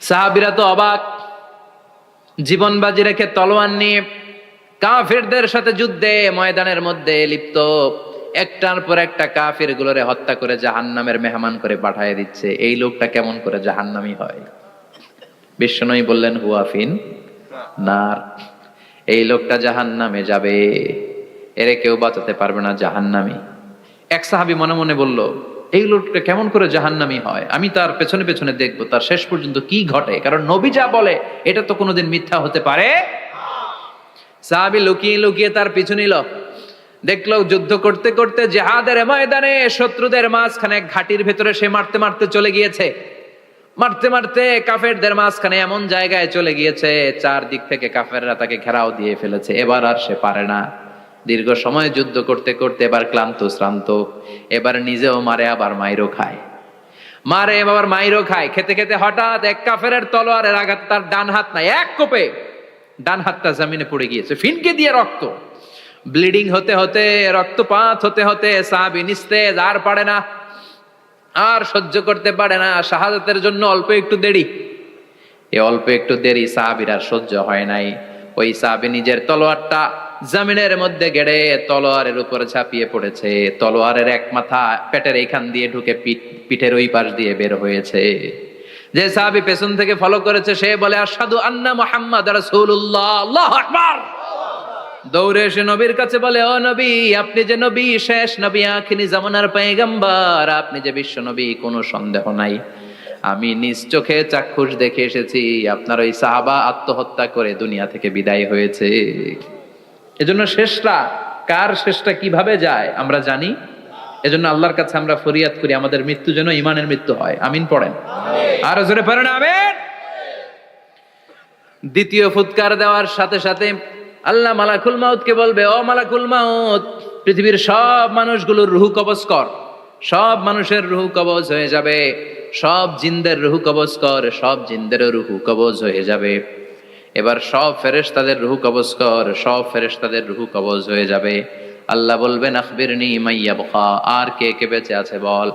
সাহাবীরা তো অবাক, জীবন বাজি রেখে তলোয়ার নিয়ে কাফেরদের সাথে যুদ্ধে ময়দানের মধ্যে লিপ্ত, একটার পর একটা কাফের গুলোরে হত্যা করে জাহান্নামের মেহমান করে পাঠিয়ে দিচ্ছে। এই লোকটা কেমন করে জাহান্নামী হয়? বিশ্বনবী বললেন, হুয়া ফিন নার, এই লোকটা জাহান্নামে যাবে, এরে কেউ বাঁচাতে পারবে না, জাহান্নামী। এক সাহাবী মনে মনে বলল, এই লোকটা কেমন করে জাহান্নামী হয়, আমি তার পেছনে পেছনে দেখবো তার শেষ পর্যন্ত কি ঘটে, কারণ নবী যা বলে এটা তো কোনোদিন মিথ্যা হতে পারে। সাহাবী লুকিয়ে লুকিয়ে তার পিছু নিল, দেখলো যুদ্ধ করতে করতে জিহাদের ময়দানে শত্রুদের মাঝখানে ঘাটির ভেতরে সে মারতে মারতে চলে গিয়েছে। মারতে মারতে কাফেরদের মাঝখানে এমন জায়গায় চলে গিয়েছে, চারদিক থেকে কাফেররা তাকে ঘেরাও দিয়ে ফেলেছে। এবার আর সে পারে না। দীর্ঘ সময় যুদ্ধ করতে করতে এবার ক্লান্ত শ্রান্ত, এবার নিজেও মারে আবার মাইরও খায়, মারে আবার মাইরও খায়। খেতে খেতে হঠাৎ এক কাফেরের তলোয়ারের আঘাত তার ডান হাত নাই, এক কোপে ডান হাতটা জমিনে পড়ে গিয়েছে, ফিনকে দিয়ে রক্ত, ব্লিডিং হতে হতে, রক্তপাত হতে হতে সাহাবী নিস্তেজ, আর পারে না, আর সহ্য করতে পারে না। শাহাদাতের জন্য অল্প একটু দেরি, এই অল্প একটু দেরি সাহাবীর আর সহ্য হয় নাই। ওই সাহাবী নিজের তলোয়ারটা জমিনের মধ্যে গেড়ে তলোয়ারের উপরে ঝাঁপিয়ে পড়েছে। তলোয়ারের এক মাথা পেটের এইখান দিয়ে ঢুকে পিঠের ওই পাশ দিয়ে বের হয়েছে। যে সাহাবী পেছন থেকে ফলো করেছে সে বলে আশহাদু আন্না মুহাম্মাদ রাসূলুল্লাহ, আল্লাহু আকবার। দৌড়ে এসে নবীর কাছে বলে, ও নবী, আপনি যে নবী, শেষ নবী, আখিরি জামানার পয়গম্বর, আপনি যে বিশ্ব নবী, কোনো সন্দেহ নাই। আমি নিজ চোখে চাক্ষুষ দেখে এসেছি আপনার ওই সাহাবা আত্মহত্যা করে দুনিয়া থেকে বিদায় হয়েছে। এজন্য শেষটা কার, শেষটা কিভাবে যায় আমরা জানি। এজন্য আল্লাহর কাছে আমরা ফরিয়াদ করি আমাদের মৃত্যু যেন ঈমানের মৃত্যু হয়। আমিন পড়েন, আর জোরে পড়েন আমিন। দ্বিতীয় ফুৎকার দেওয়ার সাথে সাথে আল্লাহ মালাকুল মাউতকে বলবে, ও মালাকুল মাউত, পৃথিবীর সব মানুষগুলোর রুহ কবজ কর। সব মানুষের রুহ কবজ হয়ে যাবে। সব জিনদের রুহ কবজ কর। সব জিনদেরও রুহ কবজ হয়ে যাবে। এবার সব ফেরেশতাদের রুহ কবজ কর। সব ফেরেশতাদের রুহ কবজ হয়ে যাবে। আল্লাহ বলবেন আখবিরনি মা ইয়াবকা, আর কে কে বেঁচে আছে বল।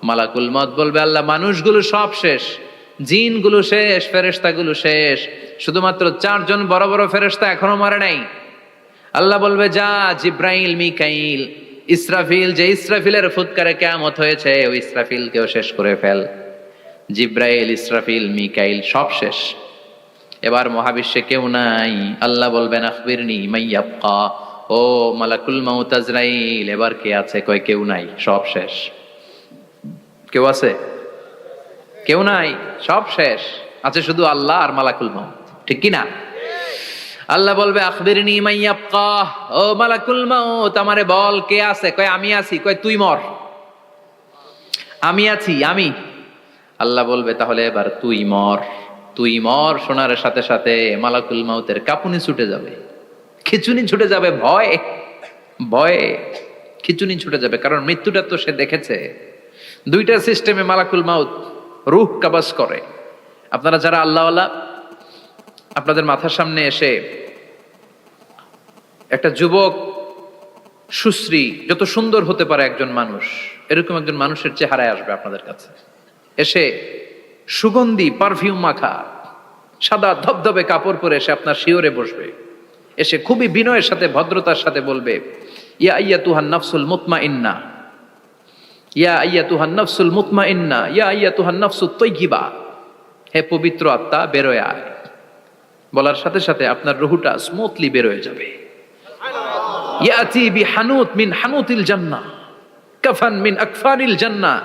মালাকুল মউত বলবে, আল্লাহ মানুষগুলো সব শেষ, জিনগুলো শেষ, ফেরেশতাগুলো শেষ, শুধুমাত্র 4 জন বড় বড় ফেরেশতা এখনো মরে নাই। আল্লাহ বলবে, যা জিব্রাইল, মিকাইল, ইসরাফিল, যে ইসরাফিলের ফুৎকারে কিয়ামত হয়েছে ওই ইসরাফিলকেও শেষ করে ফেল। জিব্রাইল, ইসরাফিল, মিকাইল সব শেষ। এবার মহাবিশ্বে কেউ নাই। আল্লাহ বলবেন আখবিরনি মা ইয়াবকা, ও মালাকুল মাউত আজরাইল, এবার কে আছে? কয় কেউ নাই, সব শেষ। কেউ আছে? কেউ নাই, সব শেষ। আছে শুধু আল্লাহ আর মালাকুল মাউত, ঠিক কি না? আল্লাহ বলবে আখবিরনি মা ইয়াবকা, ও মালাকুল মাউত, আমারে বল কে আছে? কয় আমি আছি। কয় তুই মর। আমি আছি, আমি। আল্লাহ বলবে তাহলে এবার তুই মর। তুই মর শোনার সাথে সাথে মালাকুল মাউতের কাঁপুনি ছুটে যাবে, খিচুনি ছুটে যাবে, ভয় ভয়ে খিচুনি ছুটে যাবে। কারণ মৃত্যুটা তো সে দেখেছে। দুইটা সিস্টেমে মালাকুল মাউত রূহ কবজ করে। আপনারা যারা আল্লাহওয়ালা, আপনাদের মাথার সামনে এসে একটা যুবক, সুশ্রী, যত সুন্দর হতে পারে একজন মানুষ, এরকম একজন মানুষের চেহারায় আসবে আপনাদের কাছে। এসে সুগন্ধি পারফিউম মাখা সাদা ধবধবে কাপড় পরে এসে আপনার শিওরে বসবে। এসে খুবই বিনয়ের সাথে, ভদ্রতার সাথে বলবে, ইয়া আইয়াতুহান নাফসুল মুতমাইন্না, ইয়া আইয়াতুহান নাফসুল মুতমাইন্না, ইয়া আইয়াতুহান নাফসুত তাইয়্যিবা, হে পবিত্র আত্মা বেরোয় আয়। বলার সাথে সাথে আপনার রুহটা স্মুথলি বেরোয় যাবে। ইয়াতি বিহানুত মিন হানুতিল জান্নাহ, কাফান মিন আকফানিল জান্নাহ,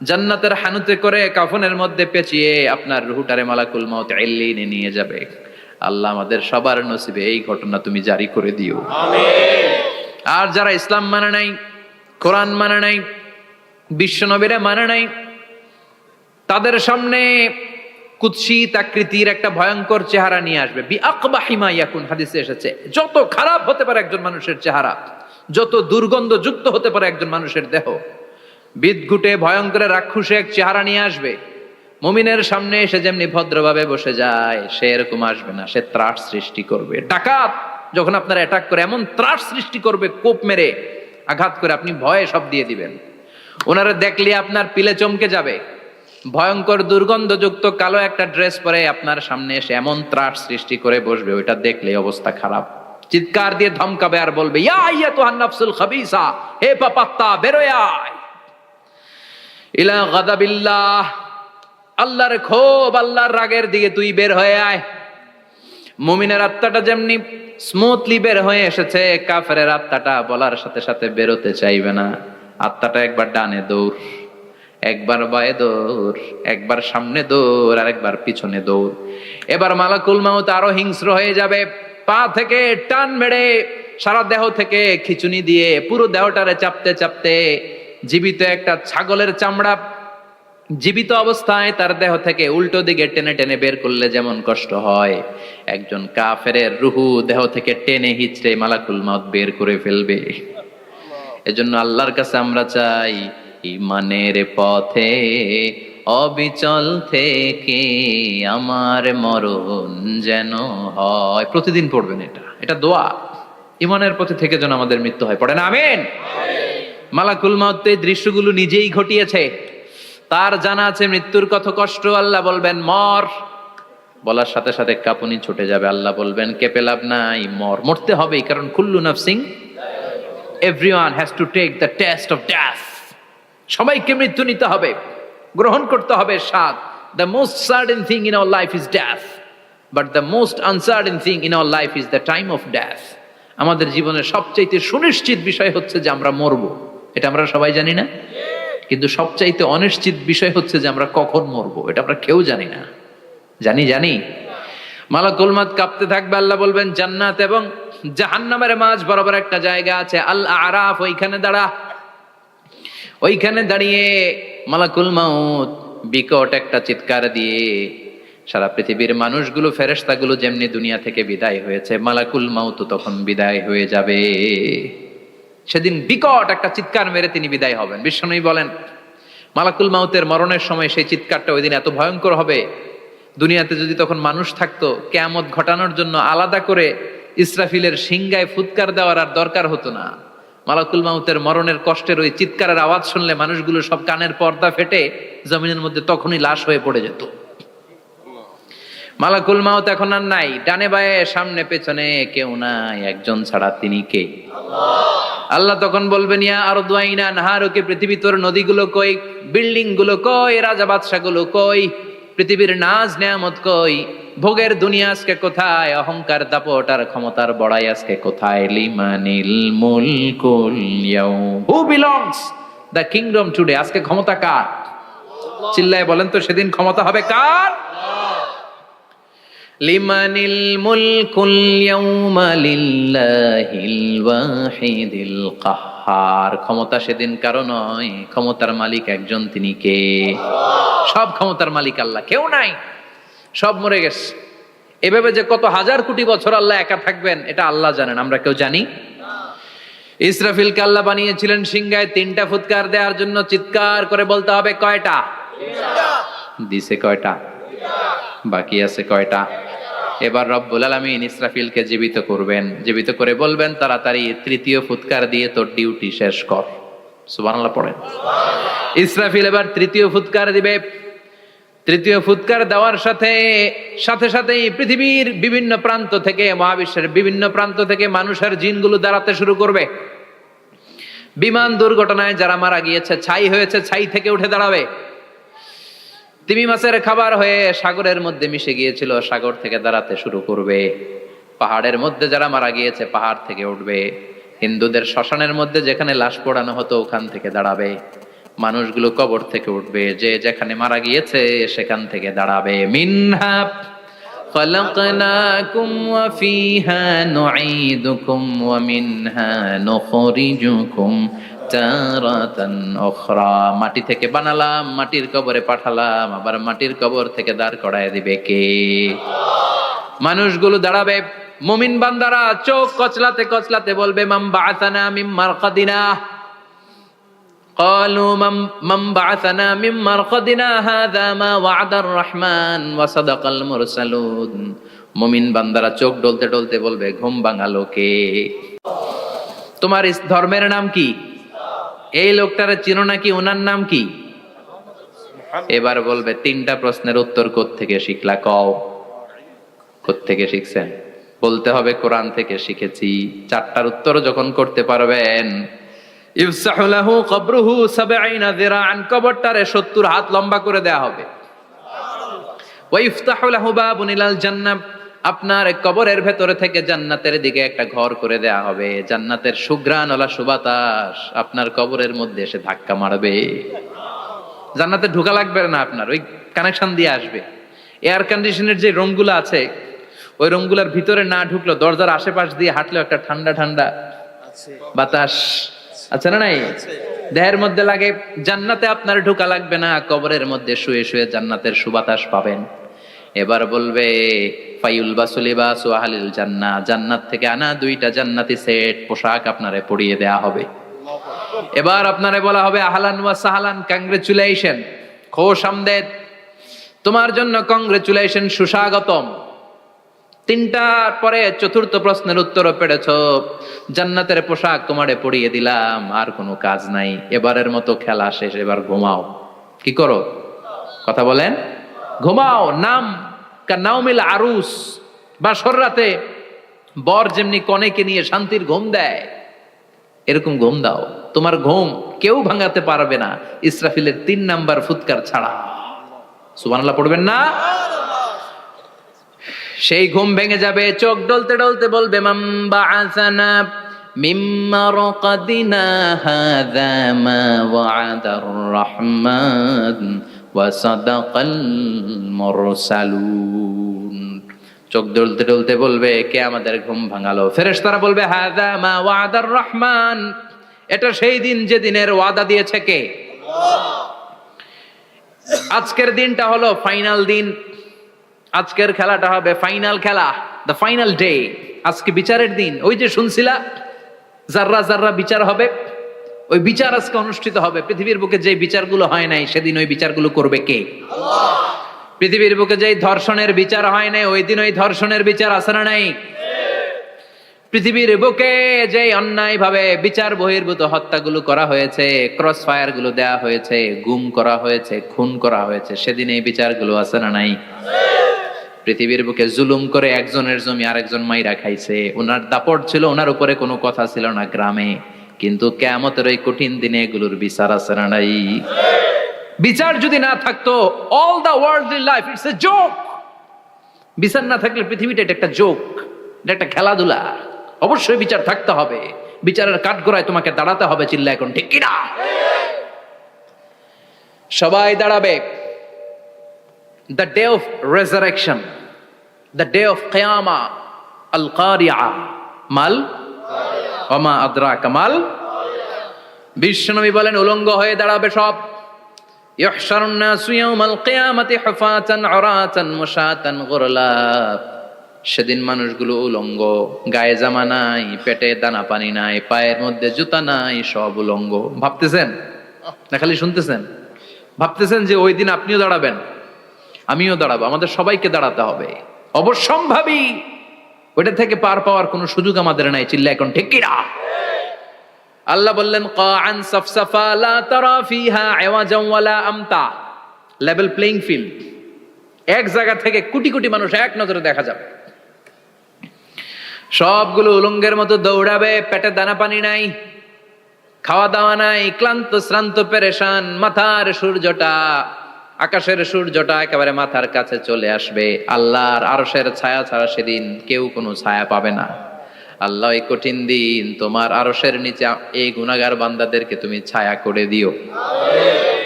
জান্নাতের হানুতে করে কাফনের মধ্যে পেঁচিয়ে আপনার রুহটারে মালাকুল মাউত ইল্লিনে নিয়ে যাবে। আল্লাহ আমাদের সবার নসিবে এই ঘটনা তুমি জারি করে দিও, আমিন। আর যারা ইসলাম মানে নাই, কোরআন মানে নাই, বিশ্ব নবীরা মানে নাই, তাদের সামনে কুৎসিত আকৃতির একটা ভয়ঙ্কর চেহারা নিয়ে আসবে। বিআকবাহি মা ইয়াকুন, হাদিসে এসেছে, যত খারাপ হতে পারে একজন মানুষের চেহারা, যত দুর্গন্ধযুক্ত হতে পারে একজন মানুষের দেহ, বিদঘুটে ভয়ঙ্কর রাক্ষসে এক চেহারা নিয়ে আসবে। মুমিনের সামনে এসে যেমনি ভদ্রভাবে বসে যায়, সে এরকম আসবে না। সে ত্রাস সৃষ্টি করবে। ডাকাত যখন আপনার অ্যাটাক করে এমন ত্রাস সৃষ্টি করবে, কোপ মেরে আঘাত করে আপনি ভয়ে সব দিয়ে দিবেন। ওনারা দেখলে আপনার পিলে চমকে যাবে। ভয়ঙ্কর দুর্গন্ধযুক্ত কালো একটা ড্রেস পরে আপনার সামনে এসে এমন ত্রাস সৃষ্টি করে বসবে, ওইটা দেখলে অবস্থা খারাপ। চিৎকার দিয়ে ধমকাবে আর বলবে, ইয়া আইয়াতুহান নাফসুল খাবিসা, হে পাপাত্তা বেরোয় আয় ইলা গাদাবিল্লাহ, আল্লাহর ক্ষোভ, আল্লাহর রাগের দিকে তুই বের হয়ে আয়। মুমিনের আত্মাটা যেমনি স্মুথলি বের হয়ে এসেছে, কাফেরের আত্মাটা বলার সাথে সাথে বেরোতে চাইবে না। আত্মাটা একবার ডানে দৌড়, একবার বায়ে দৌড়, একবার সামনে দৌড়, আর একবার পিছনে দৌড়। এবার মালাকুল মাউত আরো হিংস্র হয়ে যাবে। পা থেকে টান মেরে সারা দেহ থেকে খিচুনি দিয়ে পুরো দেহটারে চাপতে চাপতে জীবিত একটা ছাগলের চামড়া জীবিত অবস্থায় তার দেহ থেকে উল্টো দিকে টেনে টেনে বের করলে যেমন কষ্ট হয়, একজন কাফেরের রুহু দেহ থেকে টেনে হিচড়ে মালাকুল মাউত বের করে ফেলবে। এজন্য আল্লাহর কাছে আমরা চাই, ঈমানের পথে অবিচল থেকে আমার মরণ যেন হয়। প্রতিদিন পড়বেন এটা দোয়া। ঈমানের পথে থেকে যেন আমাদের মৃত্যু হয়। পড়েন আমিন। মালাকুল মাউত এই দৃশ্যগুলো নিজেই ঘটিয়েছে। তার জানা আছে মৃত্যুর কত কষ্ট। আল্লাহ বলবেন মর, বলার সাথে সাথে কাঁপুনি ছুটে যাবে। আল্লাহ বলবেন কেঁপে লাভ নাই, মরতে হবেই, কারণ কুল্লু নাফসিং, everyone has to take the test of death. সবাইকে মৃত্যু নিতে হবে, গ্রহণ করতে হবে স্বাদ। The most certain thing in our life is death, but the most uncertain thing in our life is the time of death. আমাদের জীবনের সবচাইতে সুনিশ্চিত বিষয় হচ্ছে যে আমরা মরবো, এটা আমরা সবাই জানি না। কিন্তু সবচাইতে অনিশ্চিত বিষয় হচ্ছে যে আমরা কখন মরবো, এটা আমরা কেউ জানি না। জানি মালাকুল মউত কাঁপতে থাকবে। আল্লাহ বলবেন জান্নাত এবং জাহান্নামের মাঝ বরাবর একটা জায়গা আছে, আল আরাফ, ওইখানে দাঁড়া। ওইখানে দাঁড়িয়ে মালাকুল মউত বিকট একটা চিৎকার দিয়ে সারা পৃথিবীর মানুষগুলো, ফেরেশতাগুলো যেমনি দুনিয়া থেকে বিদায় হয়েছে, মালাকুল মউত তখন বিদায় হয়ে যাবে। সেদিন বিকট একটা চিৎকার মেরে তিনি বিদায় হবেন। বিশ্বনবী বলেন মালাকুল মউতের মরণের সময় সেই চিৎকারটা ওই দিন এত ভয়ঙ্কর হবে, দুনিয়াতে যদি তখন মানুষ থাকতো, কিয়ামত ঘটানোর জন্য আলাদা করে ইসরাফিলের সিংগায় ফুৎকার দেওয়ার আর দরকার হতো না। মালাকুল মউতের মরণের কষ্টের ওই চিৎকারের আওয়াজ শুনলে মানুষগুলো সব কানের পর্দা ফেটে জমিনের মধ্যে তখনই লাশ হয়ে পড়ে যেত। মালাকুল মউত এখন আর নাই, ডানে বায়ে সামনে পেছনে কেউ নাই, একজন ছাড়া, তিনি কে? আল্লাহ তখন বলবেন ইয়া আরদু আইনা নাহারুকে, পৃথিবী তোর নদীগুলো কই, বিল্ডিং গুলো কই, রাজা বাদশা গুলো কই, পৃথিবীর নাজ নেয়ামত কই, ভোগের দুনিয়া আজকে কোথায়, অহংকার দাপট আর ক্ষমতার বড়াই আজকে কোথায়? লিমানিল মুলকুল ইয়াউম, who belongs the kingdom today, আজকে ক্ষমতা কার? চিল্লায় বলেন তো সেদিন ক্ষমতা হবে কার? লিমানিল মুলকুল ইয়াউমা লিল্লাহিল ওয়াহিদিল কাহ্হার, ক্ষমতা সেদিন কারো নয়, ক্ষমতার মালিক একজন, তিনি কে? সব ক্ষমতার মালিক আল্লাহ, কেউ নাই, সব মরে গেছে। এভাবে যে কত হাজার কোটি বছর আল্লাহ একা থাকবেন এটা আল্লাহ জানেন, আমরা কেউ জানি? ইসরাফিলকে আল্লাহ বানিয়েছিলেন সিংহায় 3টা ফুৎকার দেওয়ার জন্য, চিৎকার করে বলতে হবে কয়টা? দিছে কয়টা? বাকি আছে কয়টা? এবার রব্বুল আলামিন ইসরাফিলকে জীবিত করবেন, জীবিত করে বলবেন তাড়াতাড়ি 3য় ফুৎকার দিয়ে তোর ডিউটি শেষ কর। সুবহানাল্লাহ পড়েন। ইসরাফিল এবার 3য় ফুৎকার দিবে। 3য় ফুৎকার দেওয়ার সাথে সাথেই পৃথিবীর বিভিন্ন প্রান্ত থেকে, মহাবিশ্বের বিভিন্ন প্রান্ত থেকে মানুষের জিনগুলো দাঁড়াতে শুরু করবে। বিমান দুর্ঘটনায় যারা মারা গিয়েছে, ছাই হয়েছে, ছাই থেকে উঠে দাঁড়াবে। তিমি মাছের খাবার হয়ে সাগরের মধ্যে মিশে গিয়েছিল, সাগর থেকে দাঁড়াতে শুরু করবে। পাহাড়ের মধ্যে যারা মারা গিয়েছে, পাহাড় থেকে উঠবে। হিন্দুদের শ্মশানের মধ্যে যেখানে লাশ পোড়ানো হতো, ওখান থেকে দাঁড়াবে। মানুষগুলো কবর থেকে উঠবে, যে যেখানে মারা গিয়েছে সেখান থেকে দাঁড়াবে। মিনহা খালাকনাকুম ওয়া ফিহা নুঈদুকুম ওয়া মিনহা নুখরিজুকুম তারাতান উখরা, মাটি থেকে বানালাম, মাটির কবরে পাঠালাম, আবার মাটির কবর থেকে দাঁড় করায় দিবে কে? মানুষগুলো দাঁড়াবে। মুমিন বান্দারা চোখ কচলাতে কচলাতে বলবে মান বাআসানা মিন মারকাদিনা, قالوا من بعثنا من مرقدنا هذا ما وعد الرحمن وصدق المرسلون। মুমিন বান্দারা চোখ ডলতে ডলতে বলবে ঘুম ভাঙালো কে? তোমার ধর্মের নাম কি? এই লোকটারে চিনো নাকি? ওনার নাম কি? এবার বলবে 3টা প্রশ্নের উত্তর কোত্থেকে শিখলা? কও কোত্থেকে শিখছেন? বলতে হবে কোরআন থেকে শিখেছি। 4টার উত্তর যখন করতে পারবেন, ইফসাহু লাহু কবরুহু 70 যিরাআন, কবরটারে 70 হাত লম্বা করে দেয়া হবে। ওয়া ইফতাহু লাহু বাবুন ইলাল জান্নাহ, আপনার কবরের ভেতরে থেকে জান্নাতের দিকে একটা ঘর করে দেয়া হবে। জান্নাতের সুঘ্রাণওয়ালা সুবাতাস আপনার কবরের মধ্যে এসে ধাক্কা মারবে। জান্নাতে ঢোকা লাগবে না, আপনার ওই কানেকশন দিয়ে আসবে। এয়ার কন্ডিশনের যে রুমগুলো আছে, ওই রুমগুলোর ভিতরে না ঢুকলো, দরজার আশেপাশ দিয়ে হাঁটলেও একটা ঠান্ডা ঠান্ডা বাতাস আছে না নাই? দেহের মধ্যে লাগে। জান্নাতে আপনার ঢোকা লাগবে না, কবরের মধ্যে শুয়ে শুয়ে জান্নাতের সুবাতাস পাবেন। এবার বলবে ফায়ুলবাসু লিবাসু আহলিল জান্নাহ, জান্নাত থেকে আনা 2টা জান্নাতি সেট পোশাক আপনারে পরিয়ে দেয়া হবে। এবার আপনারে বলা হবে আহলান ওয়া সাহলান, কংগ্রেচুলেশন, খোশ আমদেদ, তোমার জন্য কংগ্রেচুলেশন, সুস্বাগতম। 3টার পরে 4র্থ প্রশ্নের উত্তরও পেরেছো, জান্নাতের পোশাক তোমারে পরিয়ে দিলাম, আর কোনো কাজ নাই, এবারের মতো খেলা শেষ, এবার ঘুমাও। কি করো? কথা বলেন। ঘুমাও। নাম কানাউমিল আরুস, বাসর রাতে বর যেমনি কনেকে নিয়ে শান্তির ঘুম দেয়, এরকম ঘুম দাও। তোমার ঘুম কেউ ভাঙাতে পারবে না ইসরাফিলের 3 নাম্বার ফুৎকার ছাড়া। সুবহানাল্লাহ পড়বেন না? সেই ঘুম ভেঙে যাবে, চোখ ডলতে ডলতে বলবে মান বাআসানা মিন মারকাদিনা হাযা মা ওয়া'দার রহমান ওয়া সাদাকাল মুরসালুন। চোখ ডলতে ডলতে বলবে, কে আমাদের ঘুম ভাঙালো? ফেরেশতারা বলবে হাযা মা ওয়া'দার রহমান, এটা সেই দিন যে দিনের ওয়াদা দিয়েছে কে? আল্লাহ। আজকের দিনটা হলো ফাইনাল দিন, আজকের খেলাটা হবে ফাইনাল খেলা, দ্য ফাইনাল ডে। আজকে বিচারের দিন। ওই যে শুনছিলা জাররা জাররা বিচার হবে, ওই বিচার আজকে অনুষ্ঠিত হবে। পৃথিবীর বুকে যে বিচারগুলো হয় নাই সেদিন ওই বিচারগুলো করবে কে? আল্লাহ। পৃথিবীর বুকে যে ধর্ষণের বিচার হয় নাই ওই দিন ওই ধর্ষণের বিচার আছে না নাই? পৃথিবীর বুকে যে অন্যায় ভাবে বিচার বহির্ভূত হত্যাগুলো করা হয়েছে, ক্রস ফায়ার গুলো দেয়া হয়েছে, গুম করা হয়েছে, খুন করা হয়েছে, সেদিন এই বিচারগুলো আছে না নাই? পৃথিবীর বুকে জুলুম করে একজনের জমি আরেকজন মাইরা খাইছে, ওনার দাপট ছিল, ওনার উপরে কোনো কথা ছিল না গ্রামে, কিন্তু কিয়ামতের ওই কঠিন দিনে এগুলোর বিচার আছে না নাই? বিচার যদি না থাকতো, all the worldly life it's a joke. বিচার না থাকলে পৃথিবীটা এটা একটা জোক, এটা একটা খেলাধুলা। অবশ্যই বিচার থাকতে হবে, বিচারের কাঠগড়ায় তোমাকে দাঁড়াতে হবে। চিল্লা এখন ঠিক কিনা? সবাই দাঁড়াবে। The day of resurrection, the day of কিয়ামা, আল কারিআ মাল ওয়া মা আদরাকা মাল। বিশ্বনবী বলেন উলঙ্গ হয়ে দাঁড়াবে সব। ইহশারুন নাসু ইয়াউমাল কিয়ামাতি হুফাতান উরাতান মুশাতান গুরলা। সেদিন মানুষগুলো উলঙ্গ, গায়ে জামা নাই, পেটে দানা পানি নাই, পায়ের মধ্যে জুতা নাই, সব উলঙ্গ। ভাবতেছেন না খালি শুনতেছেন? ভাবতেছেন যে ওই দিন আপনিও দাঁড়াবেন, আমিও দাঁড়াবো, আমাদের সবাইকে দাঁড়াতে হবে। অবশ্যম্ভাবী, ওইটা থেকে পার পাওয়ার কোনো সুযোগ আমাদের নাই। চিল্লা এখন ঠিক কিনা? আল্লাহ বললেন কাআন সাফসাফা লা তারা ফিহা আওয়াজান ওয়ালা আমতা, লেভেল প্লেইং ফিল্ড। এক জায়গা থেকে কোটি কোটি মানুষ এক নজরে দেখা যাবে। সবগুলো উলঙ্গের মতো দৌড়াবে, পেটে দানা পানি নাই, খাওয়া দাওয়া নাই, ক্লান্ত শ্রান্ত পেরেশান। মাথার সূর্যটা, আকাশের সূর্যটা একেবারে মাথার কাছে চলে আসবে। আল্লাহর আরশের ছায়া ছাড়া সেদিন কেউ কোনো ছায়া পাবে না। আল্লাহ এই কঠিন দিন তোমার আরশের নিচে এই গুনাহগার বান্দাদেরকে তুমি ছায়া করে দিও।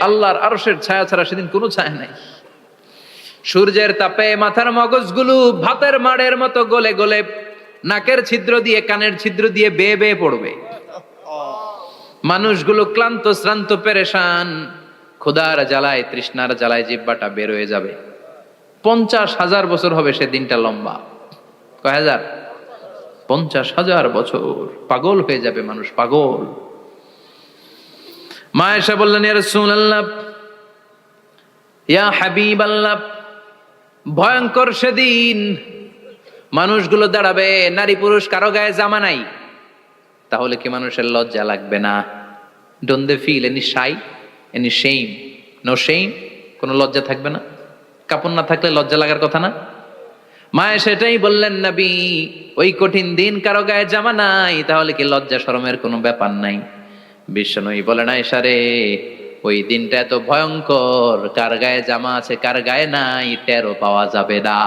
আল্লাহর আরশের ছায়া ছাড়া সেদিন কোনো ছায়া নাই। সূর্যের তাপে মাথার মগজগুলো ভাতের মাড়ের মতো গলে গলে নাকের ছিদ্র দিয়ে কানের ছিদ্র দিয়ে বেয়ে বেয়ে পড়বে। মানুষগুলো ক্লান্ত শ্রান্ত পেরেশান, ক্ষুধার জ্বালায় তৃষ্ণার জ্বালায় জিহ্বাটা বের হয়ে যাবে। 50,000 বছর হবে সেদিনটা লম্বা। কয় হাজার? 50,000 বছর। পাগল হয়ে যাবে মানুষ, পাগল। মা আয়েশা বললেন ইয়া রাসূলুল্লাহ, ইয়া হাবিবাল্লাহ, ভয়ঙ্কর সেদিন মানুষগুলো দাঁড়াবে, নারী পুরুষ কারো গায়ে জামা নাই, তাহলে কি মানুষের লজ্জা লাগবে না? Don't they feel any shy, any shame? No shame, কোনো লজ্জা থাকবে না? কাপড় না থাকলে লজ্জা লাগার কথা না? মায়ে সেটাই বললেন নবী, ওই কঠিন দিন কারো গায়ে জামা নাই, তাহলে কি লজ্জা শরমের কোনো ব্যাপার নাই? বিশ্বনবী বলেন আয়েশা রে, ওই দিনটা এত ভয়ঙ্কর, কার গায়ে জামা আছে কার গায়ে নাই টেরও পাওয়া যাবে না।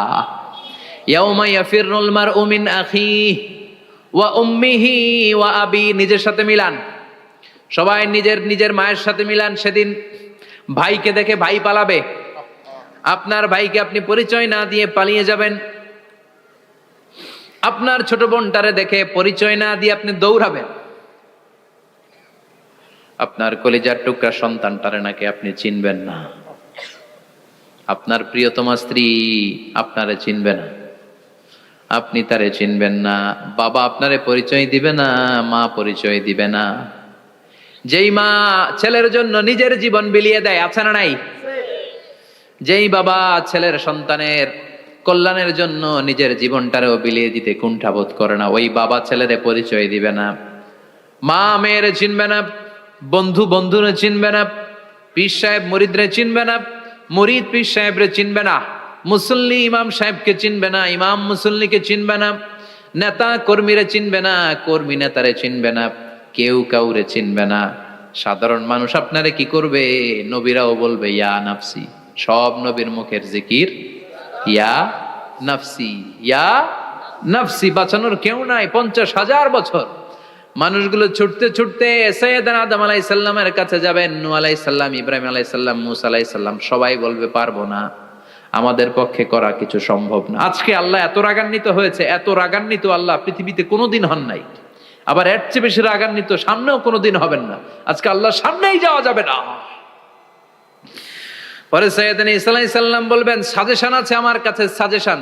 ইয়াউমা ইয়াফিরুল মারউ মিন আখিহি ওয়া উম্মিহি ওয়া আবি, নিজের সাথে মিলান, সবাই নিজের নিজের মায়ের সাথে মিলান। সেদিন ভাইকে দেখে ভাই পালাবে, আপনার ভাইকে আপনি পরিচয় না দিয়ে পালিয়ে যাবেন। আপনার ছোট বোনটারে দেখে পরিচয় না দিয়ে আপনি দৌড়াবেন। আপনার কলিজার টুকরা সন্তানটারে নাকি আপনি চিনবেন না। আপনার প্রিয়তমা স্ত্রী আপনারে চিনবে না, আপনি তারে চিনবেন না। বাবা আপনারে পরিচয় দিবে না, মা পরিচয় দিবে না। যেই মা ছেলের জন্য নিজের জীবন বিলিয়ে দেয়, আছে না নাই? যেই বাবা ছেলের সন্তানের কল্যাণের জন্য নিজের জীবনটারেও বিলিয়ে দিতে কুণ্ঠাবোধ করে না, ওই বাবা ছেলেরে পরিচয় দিবে না। মা মেয়েরে চিনবে না, বন্ধু বন্ধুরে চিনবে না, পীর সাহেব মুরিদরে চিনবে না, মুরিদ পীর সাহেবরে চিনবে না। মুসল্লি ইমাম সাহেবকে চিনবে না, ইমাম মুসল্লিকে চিনবে না, নেতা কর্মীরা চিনবে না, কর্মী নেতারে চিনবে না, কেউ কাউরে চিনবে না। সাধারণ মানুষ আপনারে কি করবে? নবীরাও বলবে ইয়া নাফসি। সব নবীর মুখের জিকির ইয়া নাফসি, ইয়া নাফসি। বাঁচানোর কেউ নাই। 50,000 বছর মানুষগুলো ছুটতে ছুটতে সাইয়েদনা আদম আলাইহিস সালামের কাছে যাবেন, নূহ আলাইহিস সালাম, ইব্রাহিম আলাইহিস সালাম, মূসা আলাইহিস সালাম। সবাই বলবে পারবো না, আমাদের পক্ষে করা কিছু সম্ভব না। আজকে আল্লাহ এত রাগান্বিত হয়েছে, এত রাগান্বিত আল্লাহ পৃথিবীতে কোনোদিন হন নাই। আবার এর চেয়ে বেশি রাগান্বিত সামনেও কোনোদিন হবেন না। আজকে আল্লাহর সামনেই যাওয়া যাবে না। পরে সাইয়েদনা ঈসা আলাইহিস সালাম বলবেন, সাজেশন আছে আমার কাছে, সাজেশন।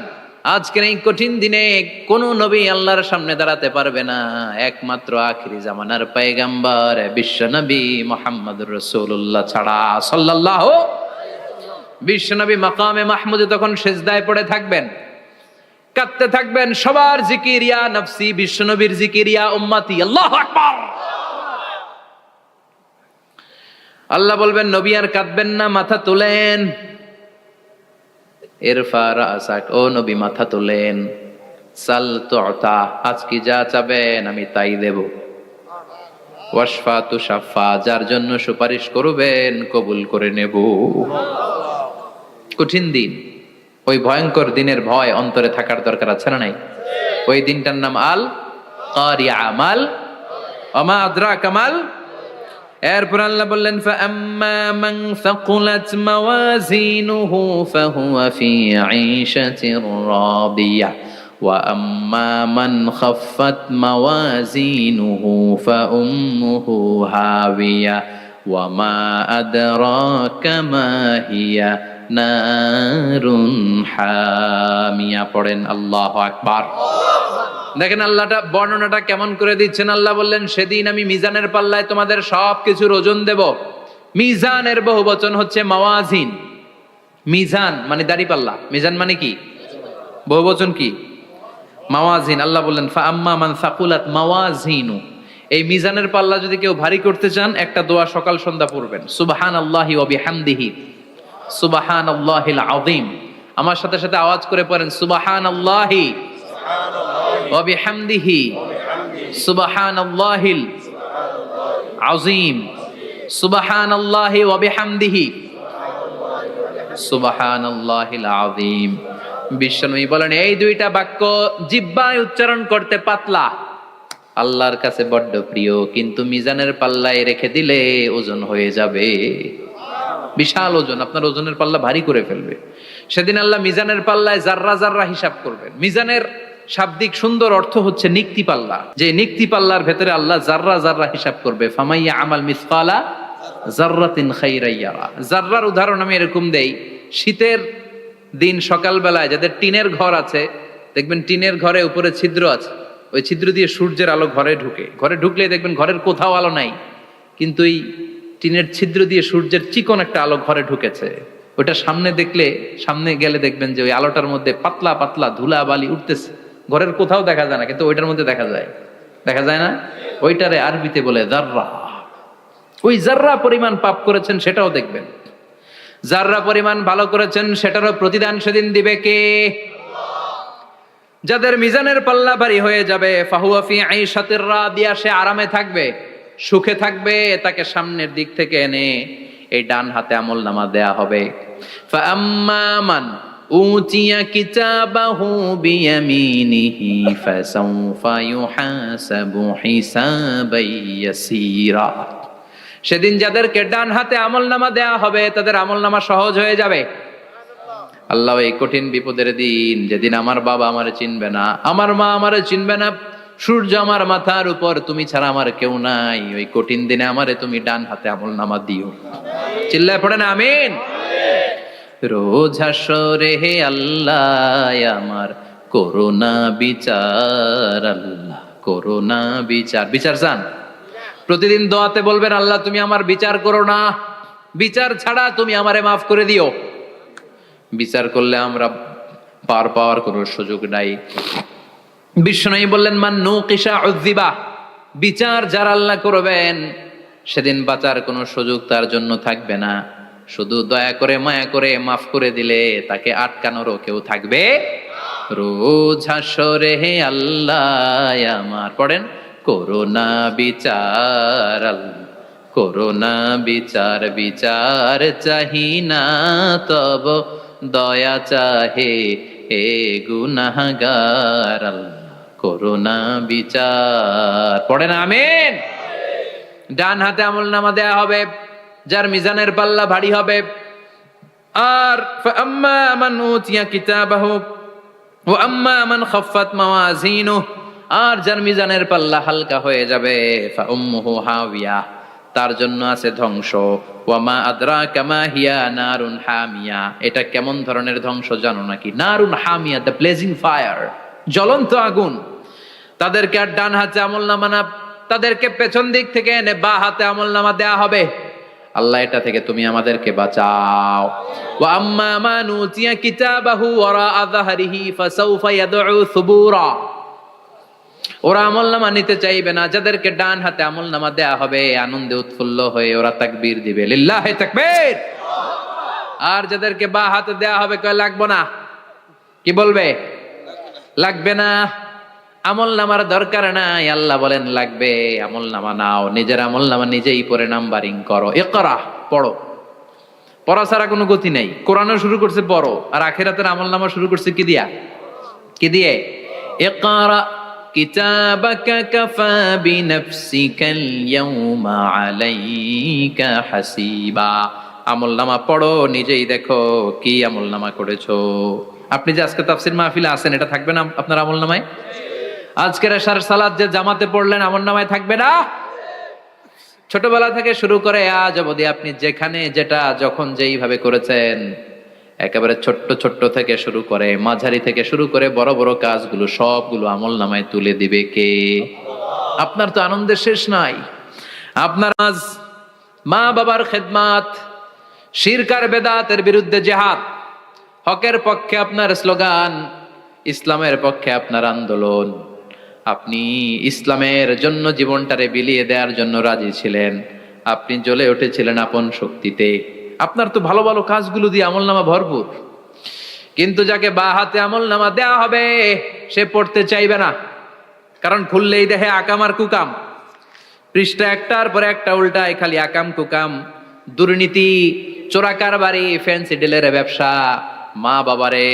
আজকের এই কঠিন দিনে কোন নবী আল্লাহর সামনে দাঁড়াতে পারবে না, একমাত্র আখিরি জামানার পয়গম্বর বিশ্ব নবী মুহাম্মদুর রাসূলুল্লাহ ছাড়া সাল্লাল্লাহু। বিশ্ব নবী মাকামে মাহমুদে তখন সিজদায় পড়ে থাকবেন, কাঁদতে থাকবেন। সবার জিকির ইয়া নফসি, বিশ্ব নবীর জিকির ইয়া উম্মতি। আল্লাহু আকবার। আল্লাহ বলবেন নবী আর কাঁদবেন না, মাথা তোলেন। ইরফা রাসাক, ও নবী মাথা তোলেন। সাল তুতা, আজকে যা চাবেন আমি তাই দেব। ওয়াশফা তুশাফা, যার জন্য সুপারিশ করবেন কবুল করে নেব। কঠিন দিন, ওই ভয়ঙ্কর দিনের ভয় অন্তরে থাকার দরকার আছে না নাই? ওই দিনটার নাম আল কারিয়া, মাল ওমা আদরাকা মাল। এরপর আল্লাহ বললেন ফাআম্মা মান সাকুলাত মাওয়াজিনুহু ফাহুয়া ফি ঈশাতির রাদিয়া ওয়া আম্মা মান খাফফাত মাওয়াজিনুহু ফাউম্মুহু হাবিয়া ওয়া মা আদরাকা মা হিয়া নারুন হামিয়া। পড়েন আল্লাহু আকবার। দেখেন আল্লাহটা বর্ণনাটা কেমন করে দিচ্ছেন। আল্লাহ বললেন সেদিন আমি মিজানের পাল্লায় তোমাদের সবকিছুর ওজন দেব। মিজানের বহুবচন হচ্ছে মাওয়াজিন। মিজান মানে দাড়ি পাল্লা, মিজান মানে কি? বহুবচন কি? মাওয়াজিন। আল্লাহ বললেন ফাআম্মা মান সাকুলাত মাওয়াজিনু, এই মিজানের পাল্লা যদি কেউ ভারী করতে চান একটা দোয়া সকাল সন্ধ্যা পড়বেন, সুবহানাল্লাহি ওয়া বিহামদিহি সুবহানাল্লাহিল আযীম। আমার সাথে সাথে আওয়াজ করে পড়েন সুবহানাল্লাহি ওয়া বিহামদিহি সুবহানাল্লাহিল আযীম, সুবহানাল্লাহি ওয়া বিহামদিহি সুবহানাল্লাহিল আযীম। বিশ্বনবী বলেন এই দুইটা বাক্য জিহ্বায় উচ্চারণ করতে পাতলা, আল্লাহর কাছে বড্ড প্রিয়, কিন্তু মিজানের পাল্লায় রেখে দিলে ওজন হয়ে যাবে, বিশাল ওজন, আপনার ওজনের পাল্লা ভারী করে ফেলবে। সেদিন আল্লাহ মিজানের পাল্লায় জাররা জাররা হিসাব করবেন। মিজানের শাব্দিক সুন্দর অর্থ হচ্ছে নিক্তি পাল্লা, যে নিক্তি পাল্লার ভেতরে আল্লাহ জাররা জাররা হিসাব করবে। ফামাইয়া আমাল মিসকালা জাররাতিন খাইরান ইয়ারা। জাররার উদাহরণ আমি এরকম দেই, শীতের দিন সকালবেলায় যাদের টিনের ঘর আছে, দেখবেন টিনের ঘরে উপরে ছিদ্র আছে, ওই ছিদ্র দিয়ে সূর্যের আলো ঘরে ঢুকে। ঘরে ঢুকলে দেখবেন ঘরের কোথাও আলো নাই, কিন্তু এই টিনের ছিদ্র দিয়ে সূর্যের চিকন একটা আলো ঘরে ঢুকেছে। ওটা সামনে দেখলে, সামনে গেলে দেখবেন যে ওই আলোটার মধ্যে পাতলা পাতলা ধুলা বালি উঠতেছে, ঘরের কোথাও দেখা যায় না, কিন্তু ওইটার মধ্যে দেখা যায়। দেখা যায় না? ওইটারে আরবিতে বলে জাররা। ওই জাররা পরিমাণ পাপ করেছেন সেটাও দেখবেন, জাররা পরিমাণ ভালো করেছেন সেটারও প্রতিদান সেদিন দিবে কে? যাদের মিজানের পাল্লা ভারী হয়ে যাবে, ফাহুয়া ফি আইশাতির রাদিয়া, সে আরামে থাকবে, সুখে থাকবে। তাকে সামনের দিক থেকে এনে এই ডান হাতে আমলনামা দেয়া হবে। ফাআম্মা মান উতিয়া কিতাবাহু বিয়ামিনিহি ফাসাউফা ইউহাসাবু হিসাবান ইয়াসীরা। সেদিন যাদেরকে ডান হাতে আমলনামা দেয়া হবে তাদের আমলনামা সহজ হয়ে যাবে। আল্লাহ এই কঠিন বিপদের দিন, যেদিন আমার বাবা আমারে চিনবে না, আমার মা আমারে চিনবে না, সূর্য আমার মাথার উপর, তুমি ছাড়া আমার কেউ নাই, ওই কঠিন দিনে আমারে তুমি ডান হাতে আমলনামা দিও। চিল্লায় পড়েন আমিন। রোজ হাসরে হে আল্লাহ আমার করোনা বিচার, আল্লাহ করোনা বিচার। বিচার চান? প্রতিদিন দোয়াতে বলবেন আল্লাহ তুমি আমার বিচার করো না, বিচার ছাড়া তুমি আমারে মাফ করে দিও। বিচার করলে আমরা পার পাওয়ার কোনো সুযোগ নাই। বিশ্বনবী বললেন মান নুকিশা উযিবা, বিচার যারা আল্লাহ করবেন সেদিন বাঁচার কোনো সুযোগ তার জন্য থাকবে না। শুধু দয়া করে মায়া করে মাফ করে দিলে তাকে আটকানোরও কেউ থাকবে রোজ হাসরে হে আল্লাহ আমার পড়েন করোনা বিচার করোনা বিচার বিচার চাহি না তব দয়া চাহে হে গুনাহগার করোনা বিচার পড়েন আমিন। ডান হাতে আমলনামা দেয়া হবে যার মিজানের পাল্লা ভারী হবে। আর ফাআম্মা মান উতিয়া কিতাবাহু ওয়া আম্মা মান খাফফাত মাওয়াজিনুহু, আর যার মিজানের পাল্লা হালকা হয়ে যাবে ফাউম্মুহু হাওিয়া, তার জন্য আছে ধ্বংস। ওয়া মা আদরাকা মা হিয়া নারুন হামিয়া, এটা কেমন ধরনের ধ্বংস জানো নাকি? নারুন হামিয়া, দ্য ব্লেজিং ফায়ার, জ্বলন্ত আগুন। তাদেরকে আর ডান হাতে আমলনামা না, তাদেরকে পেছন দিক থেকে এনে বা হাতে আমলনামা দেয়া হবে। আল্লাহ এটা থেকে তুমি আমাদেরকে বাঁচাও। ওয়া আম্মা মান উতিয়া কিতাবাহু ওয়ারা যাহরিহি ফাসাউফা ইয়াদউ সুবুরা, ওরা আমলনামা নিতে চাইবে না। যাদেরকে ডান হাতে আমলনামা দেয়া হবে আনন্দে উৎফুল্ল হয়ে ওরা তাকবীর দিবে, লিল্লাহি তাকবীর। আর যাদেরকে বা হাতে দেয়া হবে কয় লাগবে না, কি বলবে? লাগবে না, আমলনামার দরকার নাই। আল্লাহ বলেন লাগবে, আমলনামা নাও, নিজের আমলনামা নিজেই পড়ে নাম্বারিং করো। ইকরা, পড়ো, পড়া ছাড়া কোনো গতি নেই। কোরআনও শুরু করছে পড়ো, আর আখিরাতের আমলনামা শুরু করছে কি দিয়া? কি দিয়ে? ইকরা কিতাবাকা কাফা বিনাফসিকাল ইয়াউমা আলাইকা হাসিবা, আমলনামা পড়ো, নিজেই দেখো কি আমলনামা করেছো। আপনি যে আজকে তাফসীর মাহফিলে আছেন, এটা থাকবে না আপনার আমলনামায়? আজকের এশার সালাত যে জামাতে পড়লেন, আমলনামায় থাকবে না? ছোটবেলা থেকে শুরু করে আজ অবধি আপনি যেখানে যেটা যখন যেইভাবে করেছেন, একেবারে ছোট্ট ছোট্ট থেকে শুরু করে মাঝারি থেকে শুরু করে বড় বড় কাজগুলো সবগুলো আমলনামায় তুলে দিবে কে? আপনার তো আনন্দের শেষ নাই। আপনার আজ মা বাবার খেদমাত, শিরক আর বেদাতের বিরুদ্ধে জিহাদ, হকের পক্ষে আপনার স্লোগান, ইসলামের পক্ষে আপনার আন্দোলন, আপনি ইসলামের জন্য জীবনটারে বিলিয়ে দেওয়ার জন্য রাজি ছিলেন, আপনি জ্বলে উঠেছিলেন আপন শক্তিতে। আপনার তো ভালো ভালো কাজগুলো দিয়ে আমলনামা ভরপুর, কিন্তু যাকে বা হাতে আমলনামা দেয়া হবে সে পড়তে চাইবে না, কারণ খুললেই দেখে আকাম আর কুকাম, পৃষ্ঠা একটার পরে একটা উল্টায় খালি আকাম কুকাম, দুর্নীতি, চোরা কারবারি, ফ্যান্সি ডিলের ব্যবসা, মা বাবারে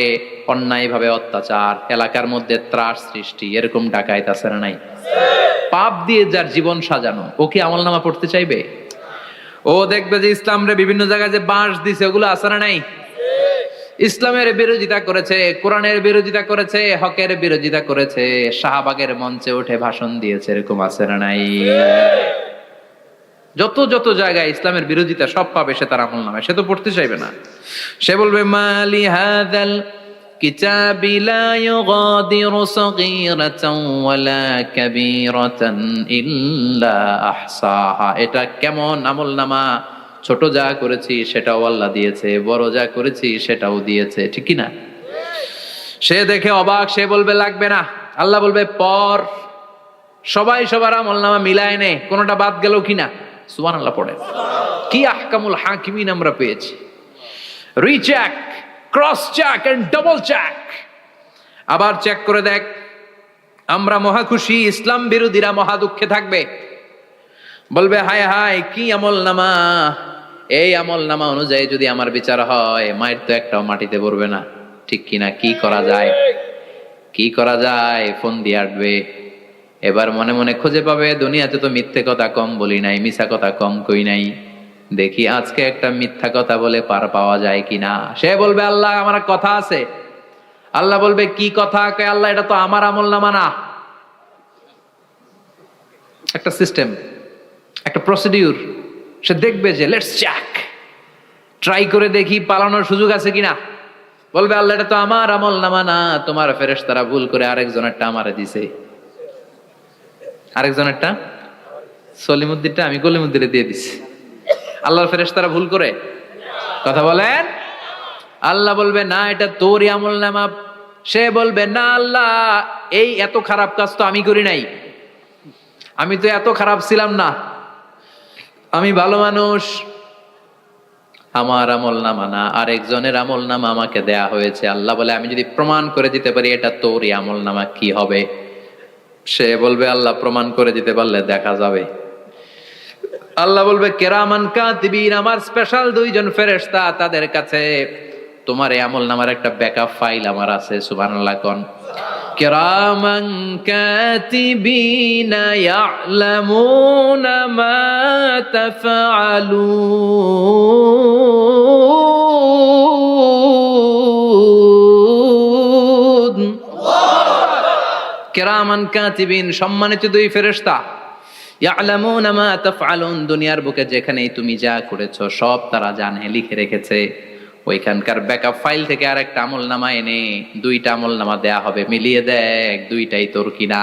অন্যায় ভাবে অত্যাচার, এলাকার মধ্যে ত্রাস সৃষ্টি, এরকম ডাকাইত আছে না নাই? পাপ দিয়ে যার জীবন সাজানো, ও কি আমলনামা পড়তে চাইবে? ও দেখবে যে ইসলাম রে বিভিন্ন জায়গায় যে বাঁশ দিছে, ওগুলো আছে না নাই? ইসলামের বিরোধিতা করেছে, কোরআনের বিরোধিতা করেছে, হকের বিরোধিতা করেছে, শাহবাগের মঞ্চে উঠে ভাষণ দিয়েছে, এরকম আছে না নাই? যত যত জায়গায় ইসলামের বিরোধিতা সব পাবে সে তার আমলনামায়, সে তো পড়তে চাইবে না। সে বলবে মালি হাযাল কিতাবি লা ইউগাদিরু সাগীরাতান ওয়ালা কাবীরাতান ইল্লা আহসাহা, এটা কেমন আমলনামা, ছোট যা করেছি সেটাও আল্লাহ দিয়েছে, বড় যা করেছি সেটাও দিয়েছে, ঠিক কি না? সে দেখে অবাক, সে বলবে লাগবে না। আল্লাহ বলবে পর, সবাই সবার আমলনামা মিলায় নে, কোনটা বাদ গেল কিনা। সুবহানাল্লাহ পড়ে। কি আহকামুল হাকিমিন আমরা পেয়েছি। Recheck, cross check and double check, আবার চেক করে দেখ। আমরা মহা খুশি, ইসলাম বিরোধীরা মহা দুঃখে থাকবে, বলবে হায় হায় কি আমলনামা, এই আমলনামা অনুযায়ী যদি আমার বিচার হয় মায়ের তো একটাও মাটিতে পড়বে না, ঠিক কিনা? কি করা যায়, কি করা যায়? ফোন দিয়ে আসবে, এবার মনে মনে খুঁজে পাবে দুনিয়াতে তো মিথ্যে কথা কম বলি নাই, মিছা কথা কম কই নাই, দেখি আজকে একটা মিথ্যা কথা বলে পার পাওয়া যায় কিনা। সে বলবে আল্লাহ আমার কথা আছে। আল্লাহ বলবে কি কথা? আল্লাহ এটা তো আমার আমলনামা না। একটা সিস্টেম, একটা প্রসিডিউর, সে দেখবে যে লেটস চেক, ট্রাই করে দেখি পালানোর সুযোগ আছে কিনা। বলবে আল্লাহ এটা তো আমার আমলনামা না, তোমার ফেরেশতারা ভুল করে আরেকজনেরটা আমারে দিছে, আরেকজনেরটা সলিমুদ্দিনটা আমি কলিমুদ্দিনে দিয়ে দিছি। আল্লাহর ফেরেশতারা ভুল করে কথা বলেন? আল্লাহ বলবে না এটা তোরই আমলনামা। সে বলবে না আল্লাহ এই এত খারাপ কাজ তো আমি করি নাই, আমি তো এত খারাপ ছিলাম না, আমি ভালো মানুষ। আমার আমল নামা না, আরেকজনের আমল নামা আমাকে দেয়া হয়েছে। আল্লাহ বলে আমি যদি প্রমাণ করে দিতে পারি এটা তোরই আমল নামা, কি হবে? সে বলবে আল্লাহ প্রমাণ করে দিতে পারলে দেখা যাবে। আল্লাহ বলবে কেরামান কাতিবিন, আমার স্পেশাল দুইজন ফেরেশতা, তাদের কাছে তোমার এই আমল নামার একটা ব্যাকআপ ফাইল আমার আছে। সুবহানাল্লাহ কোন। কিরামান কাতিবিনা ইয়ালামুনা মা তাফআলুন। কিরামান কাতিবিন, সম্মানিত দুই ফেরেশতা, ইয়ালামুনা মা তাফআলুন, দুনিয়ার বুকে যেখানেই তুমি যা করেছো সব তারা জানে, লিখে রেখেছে। ওইখানকার ব্যাকআপ ফাইল থেকে আরেকটা আমলনামা এনে দুইটা আমলনামা দেয়া হবে, মিলিয়ে দেখ দুইটাই তোর কিনা।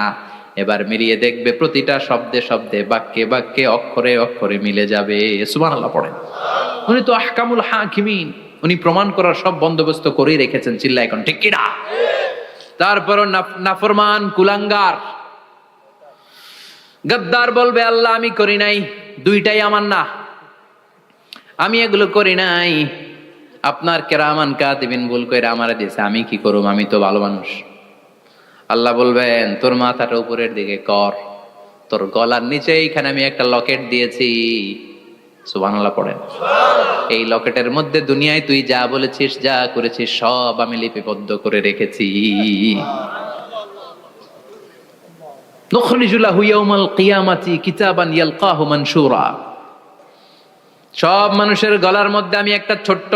এবার মিলিয়ে দেখবে প্রতিটা শব্দে শব্দে, বাক্যে বাক্যে, অক্ষরে অক্ষরে মিলে যাবে। সুবহানাল্লাহ পড়েন। উনি তো আহকামুল হাকিমিন, উনি প্রমাণ করার সব বন্দোবস্ত করেই রেখেছেন। চিল্লা এখন ঠিক কিনা? তারপরও নাফরমান কুলাঙ্গার গদ্দার বলবে আল্লাহ আমি করি নাই, দুইটাই আমার না, আমি এগুলো করি নাই। আপনার কেরামান কাতিবিন ভুল কইরা আমারে দিয়েছে, আমি কি করব, আমি তো ভালো মানুষ। আল্লাহ বলবেন তোর মাথাটা উপরের দিকে কর, তোর গলার নিচে এইখানে আমি একটা লকেট দিয়েছি। সুবহানাল্লাহ পড়েন। এই লকেটের মধ্যে দুনিয়ায় তুই যা বলেছিস যা করেছিস সব আমি লিপিবদ্ধ করে রেখেছি। নুখরিজু লাহু ইয়াউমাল কিয়ামাতি কিতাবান ইয়ালকাহু মানশুরা, সব মানুষের গলার মধ্যে আমি একটা ছোট্ট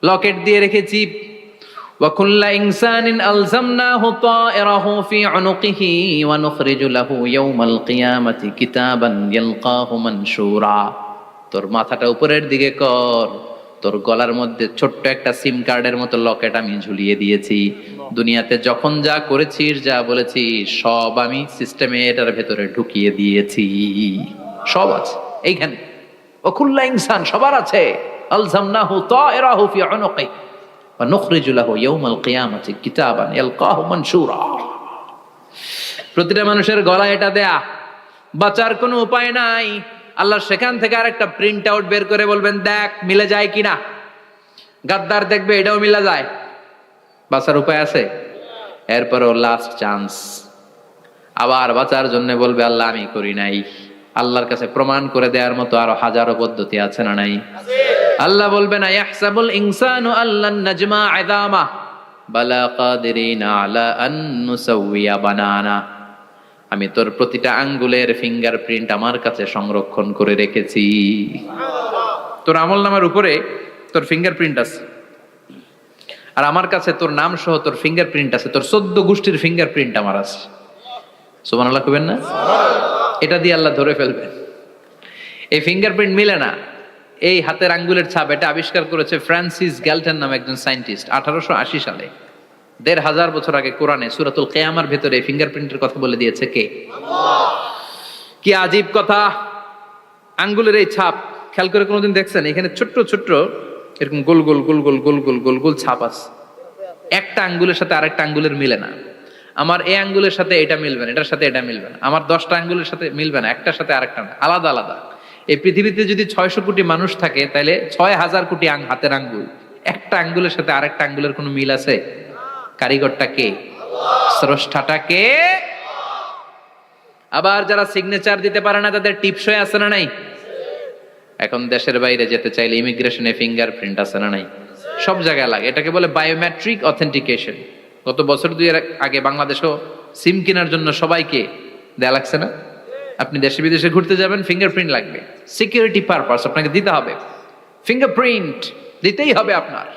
লকেট দিয়ে রেখেছি। ওয়া কুল্লা ইনসানিন আলজামনাহু তায়রাহু ফি উনুকিহি ওয়া নুখরিজু লাহু ইয়াউমাল কিয়ামাতি কিতাবান ইয়ালকাহু মানশুরা। তোর মাথাটা উপরের দিকে কর, তোর গলার মধ্যে ছোট্ট একটা সিম কার্ডের মতো লকেট আমি ঝুলিয়ে দিয়েছি। দুনিয়াতে যখন যা করেছিস যা বলেছিস সব আমি সিস্টেমে এটার ভেতরে ঢুকিয়ে দিয়েছি, সব আছে এইখানে। ওকুল্লা ইনসান, সবার আছে। আলজামনাহু তায়রাহু ফি উনুকি ওয়া নুখরিজু লাহু ইয়াউমাল কিয়ামাতি কিতাবান ইয়ালকাহু মানশুরা। প্রতিটা মানুষের গলায় এটা দেয়া, বাঁচার কোনো উপায় নাই। আল্লাহ সেখান থেকে আরেকটা প্রিন্ট আউট বের করে বলবেন দেখ মিলে যায় কিনা। গাদ্দার দেখবে এটাও মিলে যায়, বাঁচার উপায় আছে। এরপরও লাস্ট চান্স, আবার বাঁচার জন্য বলবে আল্লাহ আমি করি নাই। আল্লাহর কাছে প্রমাণ করে দেওয়ার মতো আরো হাজারো পদ্ধতি আছে না নাই? আল্লাহ বলবেন ইয়াহসাবুল ইনসানু আল্লান নাজমা ইযামা বালা কাদিরিনা আলা আন নুসাউইয়া বানানা। আমি তোর প্রতিটা আঙ্গুলের ফিঙ্গারপ্রিন্ট আমার কাছে সংরক্ষণ করে রেখেছি। তোর আমলনামার উপরে তোর ফিঙ্গারপ্রিন্ট আছে, আর আমার কাছে তোর নাম সহ তোর ফিঙ্গারপ্রিন্ট আছে, তোর 14 গোষ্ঠীর ফিঙ্গারপ্রিন্ট আমার আছে। সুবহানাল্লাহ কইবেন না? এটা দিয়ে আল্লাহ ধরে ফেলবেন। এই ফিঙ্গারপ্রিন্ট মিলে না, এই হাতের আঙ্গুলের ছাপ, এটা আবিষ্কার করেছে ফ্রান্সিস গ্যালটন নামে একজন সায়েন্টিস্ট 1880 সালে। 1500 বছর আগে কোরআনে সূরাতুল কিয়ামার ভেতরে এই ফিঙ্গারপ্রিন্টের কথা বলে দিয়েছে কে? আল্লাহ। কি আজীব কথা! আঙ্গুলের এই ছাপ খেয়াল করে কোনোদিন দেখছেন? এখানে ছোট্ট ছোট্ট এরকম গোল গোল গোল গোল গোল গোল গোল গোল ছাপ আছে, একটা আঙ্গুলের সাথে আরেকটা আঙ্গুলের মিলে না। আমার এই আঙ্গুলের সাথে এটা মিলবে না, এটার সাথে এটা মিলবে না। আমার 10টা আঙ্গুলের সাথে মিলবে না, একটার সাথে আরেকটা না, আলাদা আলাদা। এই পৃথিবীতে যদি 600 কোটি মানুষ থাকে তাহলে 6000 কোটি হাতের আঙ্গুল, একটা আঙ্গুলের সাথে আরেকটা আঙ্গুলের কোনো মিল আছে? কারিগরটা কে? স্রষ্টাটা কে? আবার যারা সিগনেচার দিতে পারে না তাদের টিপসই আছে না নাই? এখন দেশের বাইরে যেতে চাইলে ইমিগ্রেশনে ফিঙ্গারপ্রিন্ট আছে না নাই? সব জায়গায় লাগে, এটাকে বলে বায়োমেট্রিক অথেন্টিকেশন। গত বছর 2 আগে বাংলাদেশও সিম কেনার জন্য সবাইকে দেয়া লাগছে না? আপনি দেশে বিদেশে ঘুরতে যাবেন, ফিঙ্গারপ্রিন্ট লাগবে, সিকিউরিটি পারপাস আপনাকে দিতে হবে, ফিঙ্গারপ্রিন্ট দিতেই হবে আপনার।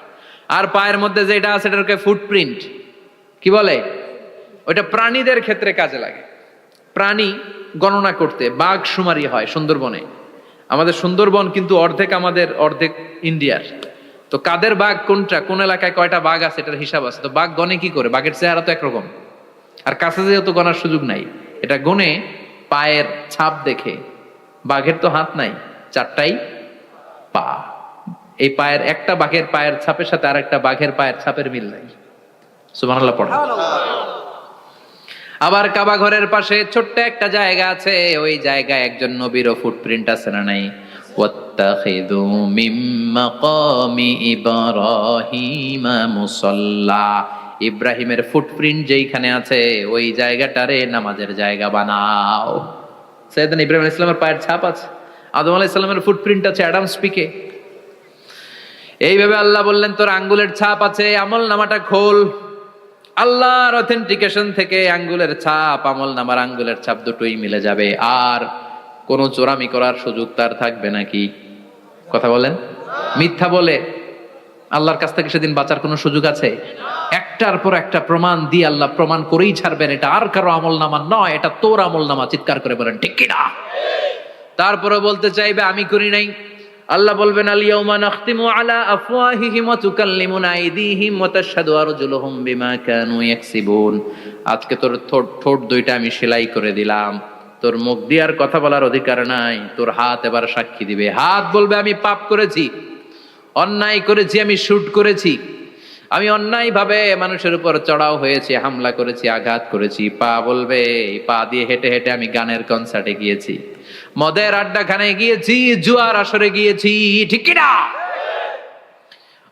আর পায়ের মধ্যে যেটা আছে এটাকে ফুটপ্রিন্ট কি বলে? ওইটা প্রাণীদের ক্ষেত্রে কাজে লাগে। প্রাণী গণনা করতে বাঘ শুমারি হয় সুন্দরবনে। আমাদের সুন্দরবন কিন্তু অর্ধেক আমাদের অর্ধেক ইন্ডিয়ার। তো কাদের বাঘ কোনটা, কোন এলাকায় কয়টা বাঘ আছে এটার হিসাব আছে। তো বাঘ গনে কি করে? বাঘের চেহারা তো একরকম, আর কাছে যেহেতু গনার সুযোগ নাই, এটা গনে পায়ের ছাপ দেখে। বাঘের তো হাত নাই, 4টাই পা। এই পায়ের একটা বাঘের পায়ের ছাপের সাথে আর একটা বাঘের পায়ের ছাপের মিল নাই। সুবহানাল্লাহ পড়া। আবার কাবা ঘরের পাশে ছোট্ট একটা জায়গা আছে, ওই জায়গায় একজন নবীরও ফুটপ্রিন্ট আছে না নাই? ওয়াত্তাখিযু মিন মাকামি ইব্রাহিমা মুসাল্লা, ইব্রাহিমের ফুটপ্রিন্ট যেইখানে আছে ওই জায়গাটারে নামাজের জায়গা বানাও। সাইয়েদনা ইব্রাহিম আলাইহিস সালামের পায়ের ছাপ আছে, আদম আলাইহিস সালামের ফুটপ্রিন্ট আছে অ্যাডামস পিকে। এইভাবে আল্লাহ বললেন তোর আঙ্গুলের ছাপ আছে, আমল নামাটা খোল। আল্লাহর অথেন্টিকেশন থেকে আঙ্গুলের ছাপ, আমল নামার আঙ্গুলের ছাপ দুটোই মিলে যাবে, আর কোনো চোরামি করার সুযোগ তার থাকবে নাকি? কথা বলেন। মিথ্যা বলে আল্লাহর কাছ থেকে সেদিন বাঁচার কোনো সুযোগ আছে? একটার পর একটা প্রমাণ দিয়ে আল্লাহ প্রমাণ করেই ছাড়বেন, এটা আর কারো আমল নামা নয়, এটা তোর আমল নামা। চিৎকার করে বলেন ঠিক কিনা? তারপরে বলতে চাইবে আমি করি নাই। আল্লাহ বলবেন আল ইয়াউমা নাখতিমু আলা আফওয়াহিহিম ওয়া তুকাল্লিমুনা আইদিহিম ওয়া তাশহাদু আরজুলুহুম বিমা কানু ইয়াকসিবুন। আজকে তোর ঠোঁট দুইটা আমি সেলাই করে দিলাম, তোর মুখ দিয়ে আর কথা বলার অধিকার নাই, তোর হাত এবার সাক্ষী দিবে। হাত বলবে আমি পাপ করেছি, অন্যায় করেছি, আমি শুট করেছি, আমি অন্যায় ভাবে মানুষের উপর চড়াও হয়েছি, হামলা করেছি, আঘাত করেছি। পা বলবে পা দিয়ে হেঁটে হেঁটে আমি গানের কনসার্টে গিয়েছি, মদের আড্ডাখানায় গিয়েছি, জুয়ার আসরে গিয়েছি, ঠিক কিনা?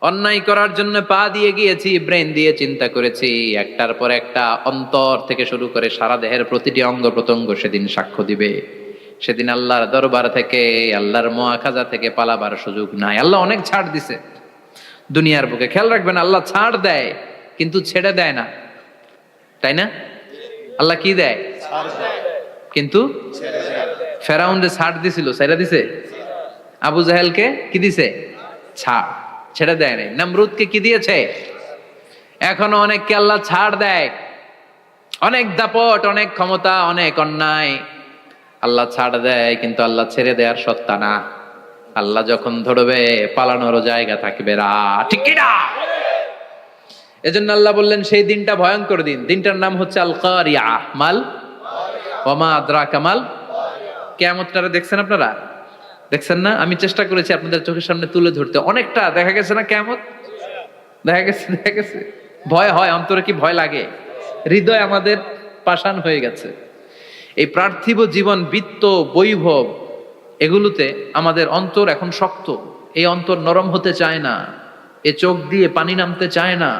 অন্যায় করার জন্য পা দিয়ে গিয়েছি, ব্রেন দিয়ে চিন্তা করেছি। একটার পর একটা অন্তর থেকে শুরু করে সারা দেহের প্রতিটি অঙ্গ প্রত্যঙ্গ সেদিন সাক্ষ্য দিবে। সেদিন আল্লাহর দরবার থেকে, আল্লাহর মুআখাজা থেকে পালাবার সুযোগ নাই। আল্লাহ অনেক ছাড় দিছে দুনিয়ার বুকে, খেয়াল রাখবেন। আল্লাহ ছাড় দেয় কিন্তু ছেড়ে দেয় না, তাই না? আল্লাহ কি দেয়? কিন্তু ফেরাউনরে ছাড় দিছিল, ছেড়ে দিছে। আবু জাহেলকে কি দিছে? ছাড়, ছেড়ে দেয় নাই। নমরুদকে কি দিয়েছে? এখনো অনেককে আল্লাহ ছাড় দেয়। অনেক দাপট, অনেক ক্ষমতা, অনেক অন্যায় আল্লাহ ছাড় দেয়, কিন্তু আল্লাহ ছেড়ে দেওয়ার সত্তা না। আল্লাহ যখন ধরবে পালানোরও জায়গা থাকবে না, ঠিক কি না? এজন্য আল্লাহ বললেন সেই দিনটা ভয়ঙ্কর দিন। দিনটার নাম হচ্ছে আল কারিয়া, মাল ওয়া মা আদরাকা মাল। কিয়ামতটারে দেখছেন আপনারা? দেখছেন না? আমি চেষ্টা করেছি আপনাদের চোখের সামনে তুলে ধরতে, অনেকটা দেখা গেছে না কিয়ামত? দেখা গেছে। ভয় হয়, অন্তরে কি ভয় লাগে? হৃদয় আমাদের পাষাণ হয়ে গেছে। এই পার্থিব জীবন, বিত্ত, বৈভব, এগুলোতে আমাদের অন্তর এখন শক্ত। এই অন্তর নরম হতে চায় না, এ চোখ দিয়ে পানি নামতে চায় না,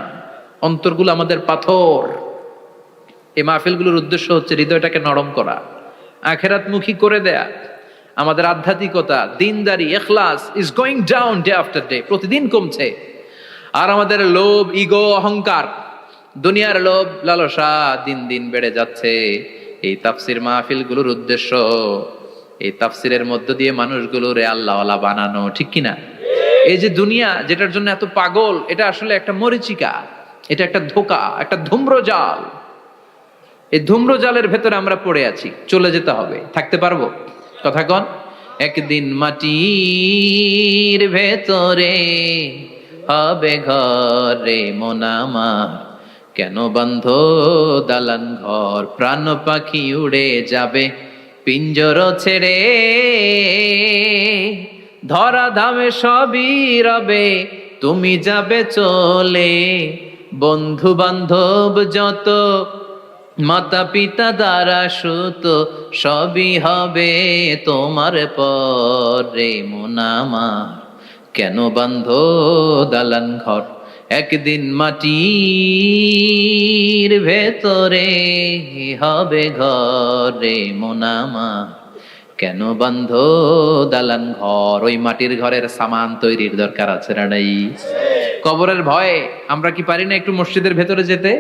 অন্তরগুলো আমাদের পাথর। এই মাহফিলগুলোর উদ্দেশ্য হচ্ছে হৃদয়টাকে নরম করা, আখেরাতমুখী করে দেয়া। আমাদের আধ্যাত্মিকতা, দিনদারি, ইখলাস is going down day after day, প্রতিদিন কমছে। আর আমাদের লোভ, ইগো, অহংকার, দুনিয়ার লোভ, লালসা দিন দিন বেড়ে যাচ্ছে। এই তাফসির মাহফিলগুলোর উদ্দেশ্য এই তাফসিরের মধ্য দিয়ে মানুষগুলোরে আল্লাহওয়ালা বানানো, ঠিক কিনা? এই যে দুনিয়া যেটার জন্য এত পাগল, এটা আসলে একটা মরিচিকা, এটা একটা ধোঁকা, একটা ধূম্রজাল। এই ধূম্রজালের ভেতরে আমরা পড়ে আছি, চলে যেতে হবে। থাকতে পারবো? কথা কন। একদিন মাটির ভেতরে হবে ঘরে মন আমার, কেন বন্ধ দালান ঘর, প্রাণ পাখি উড়ে যাবে পিঞ্জর ছেড়ে, ধরা ধামে সবই রবে তুমি যাবে চলে, বন্ধু বান্ধব যত, মাতা পিতা দ্বারা সুত, সবই হবে তোমার পরে মন আমার, কেন বান্ধ দালান ঘর, একদিন মাটির ভেতরে হবে ঘরে মন আমার, কেন বান্ধ দালান ঘর। ওই মাটির ঘরের সামান তৈরির দরকার আছে না নাই? কবরের ভয়ে আমরা কি পারি না একটু মসজিদের ভেতরে যেতে?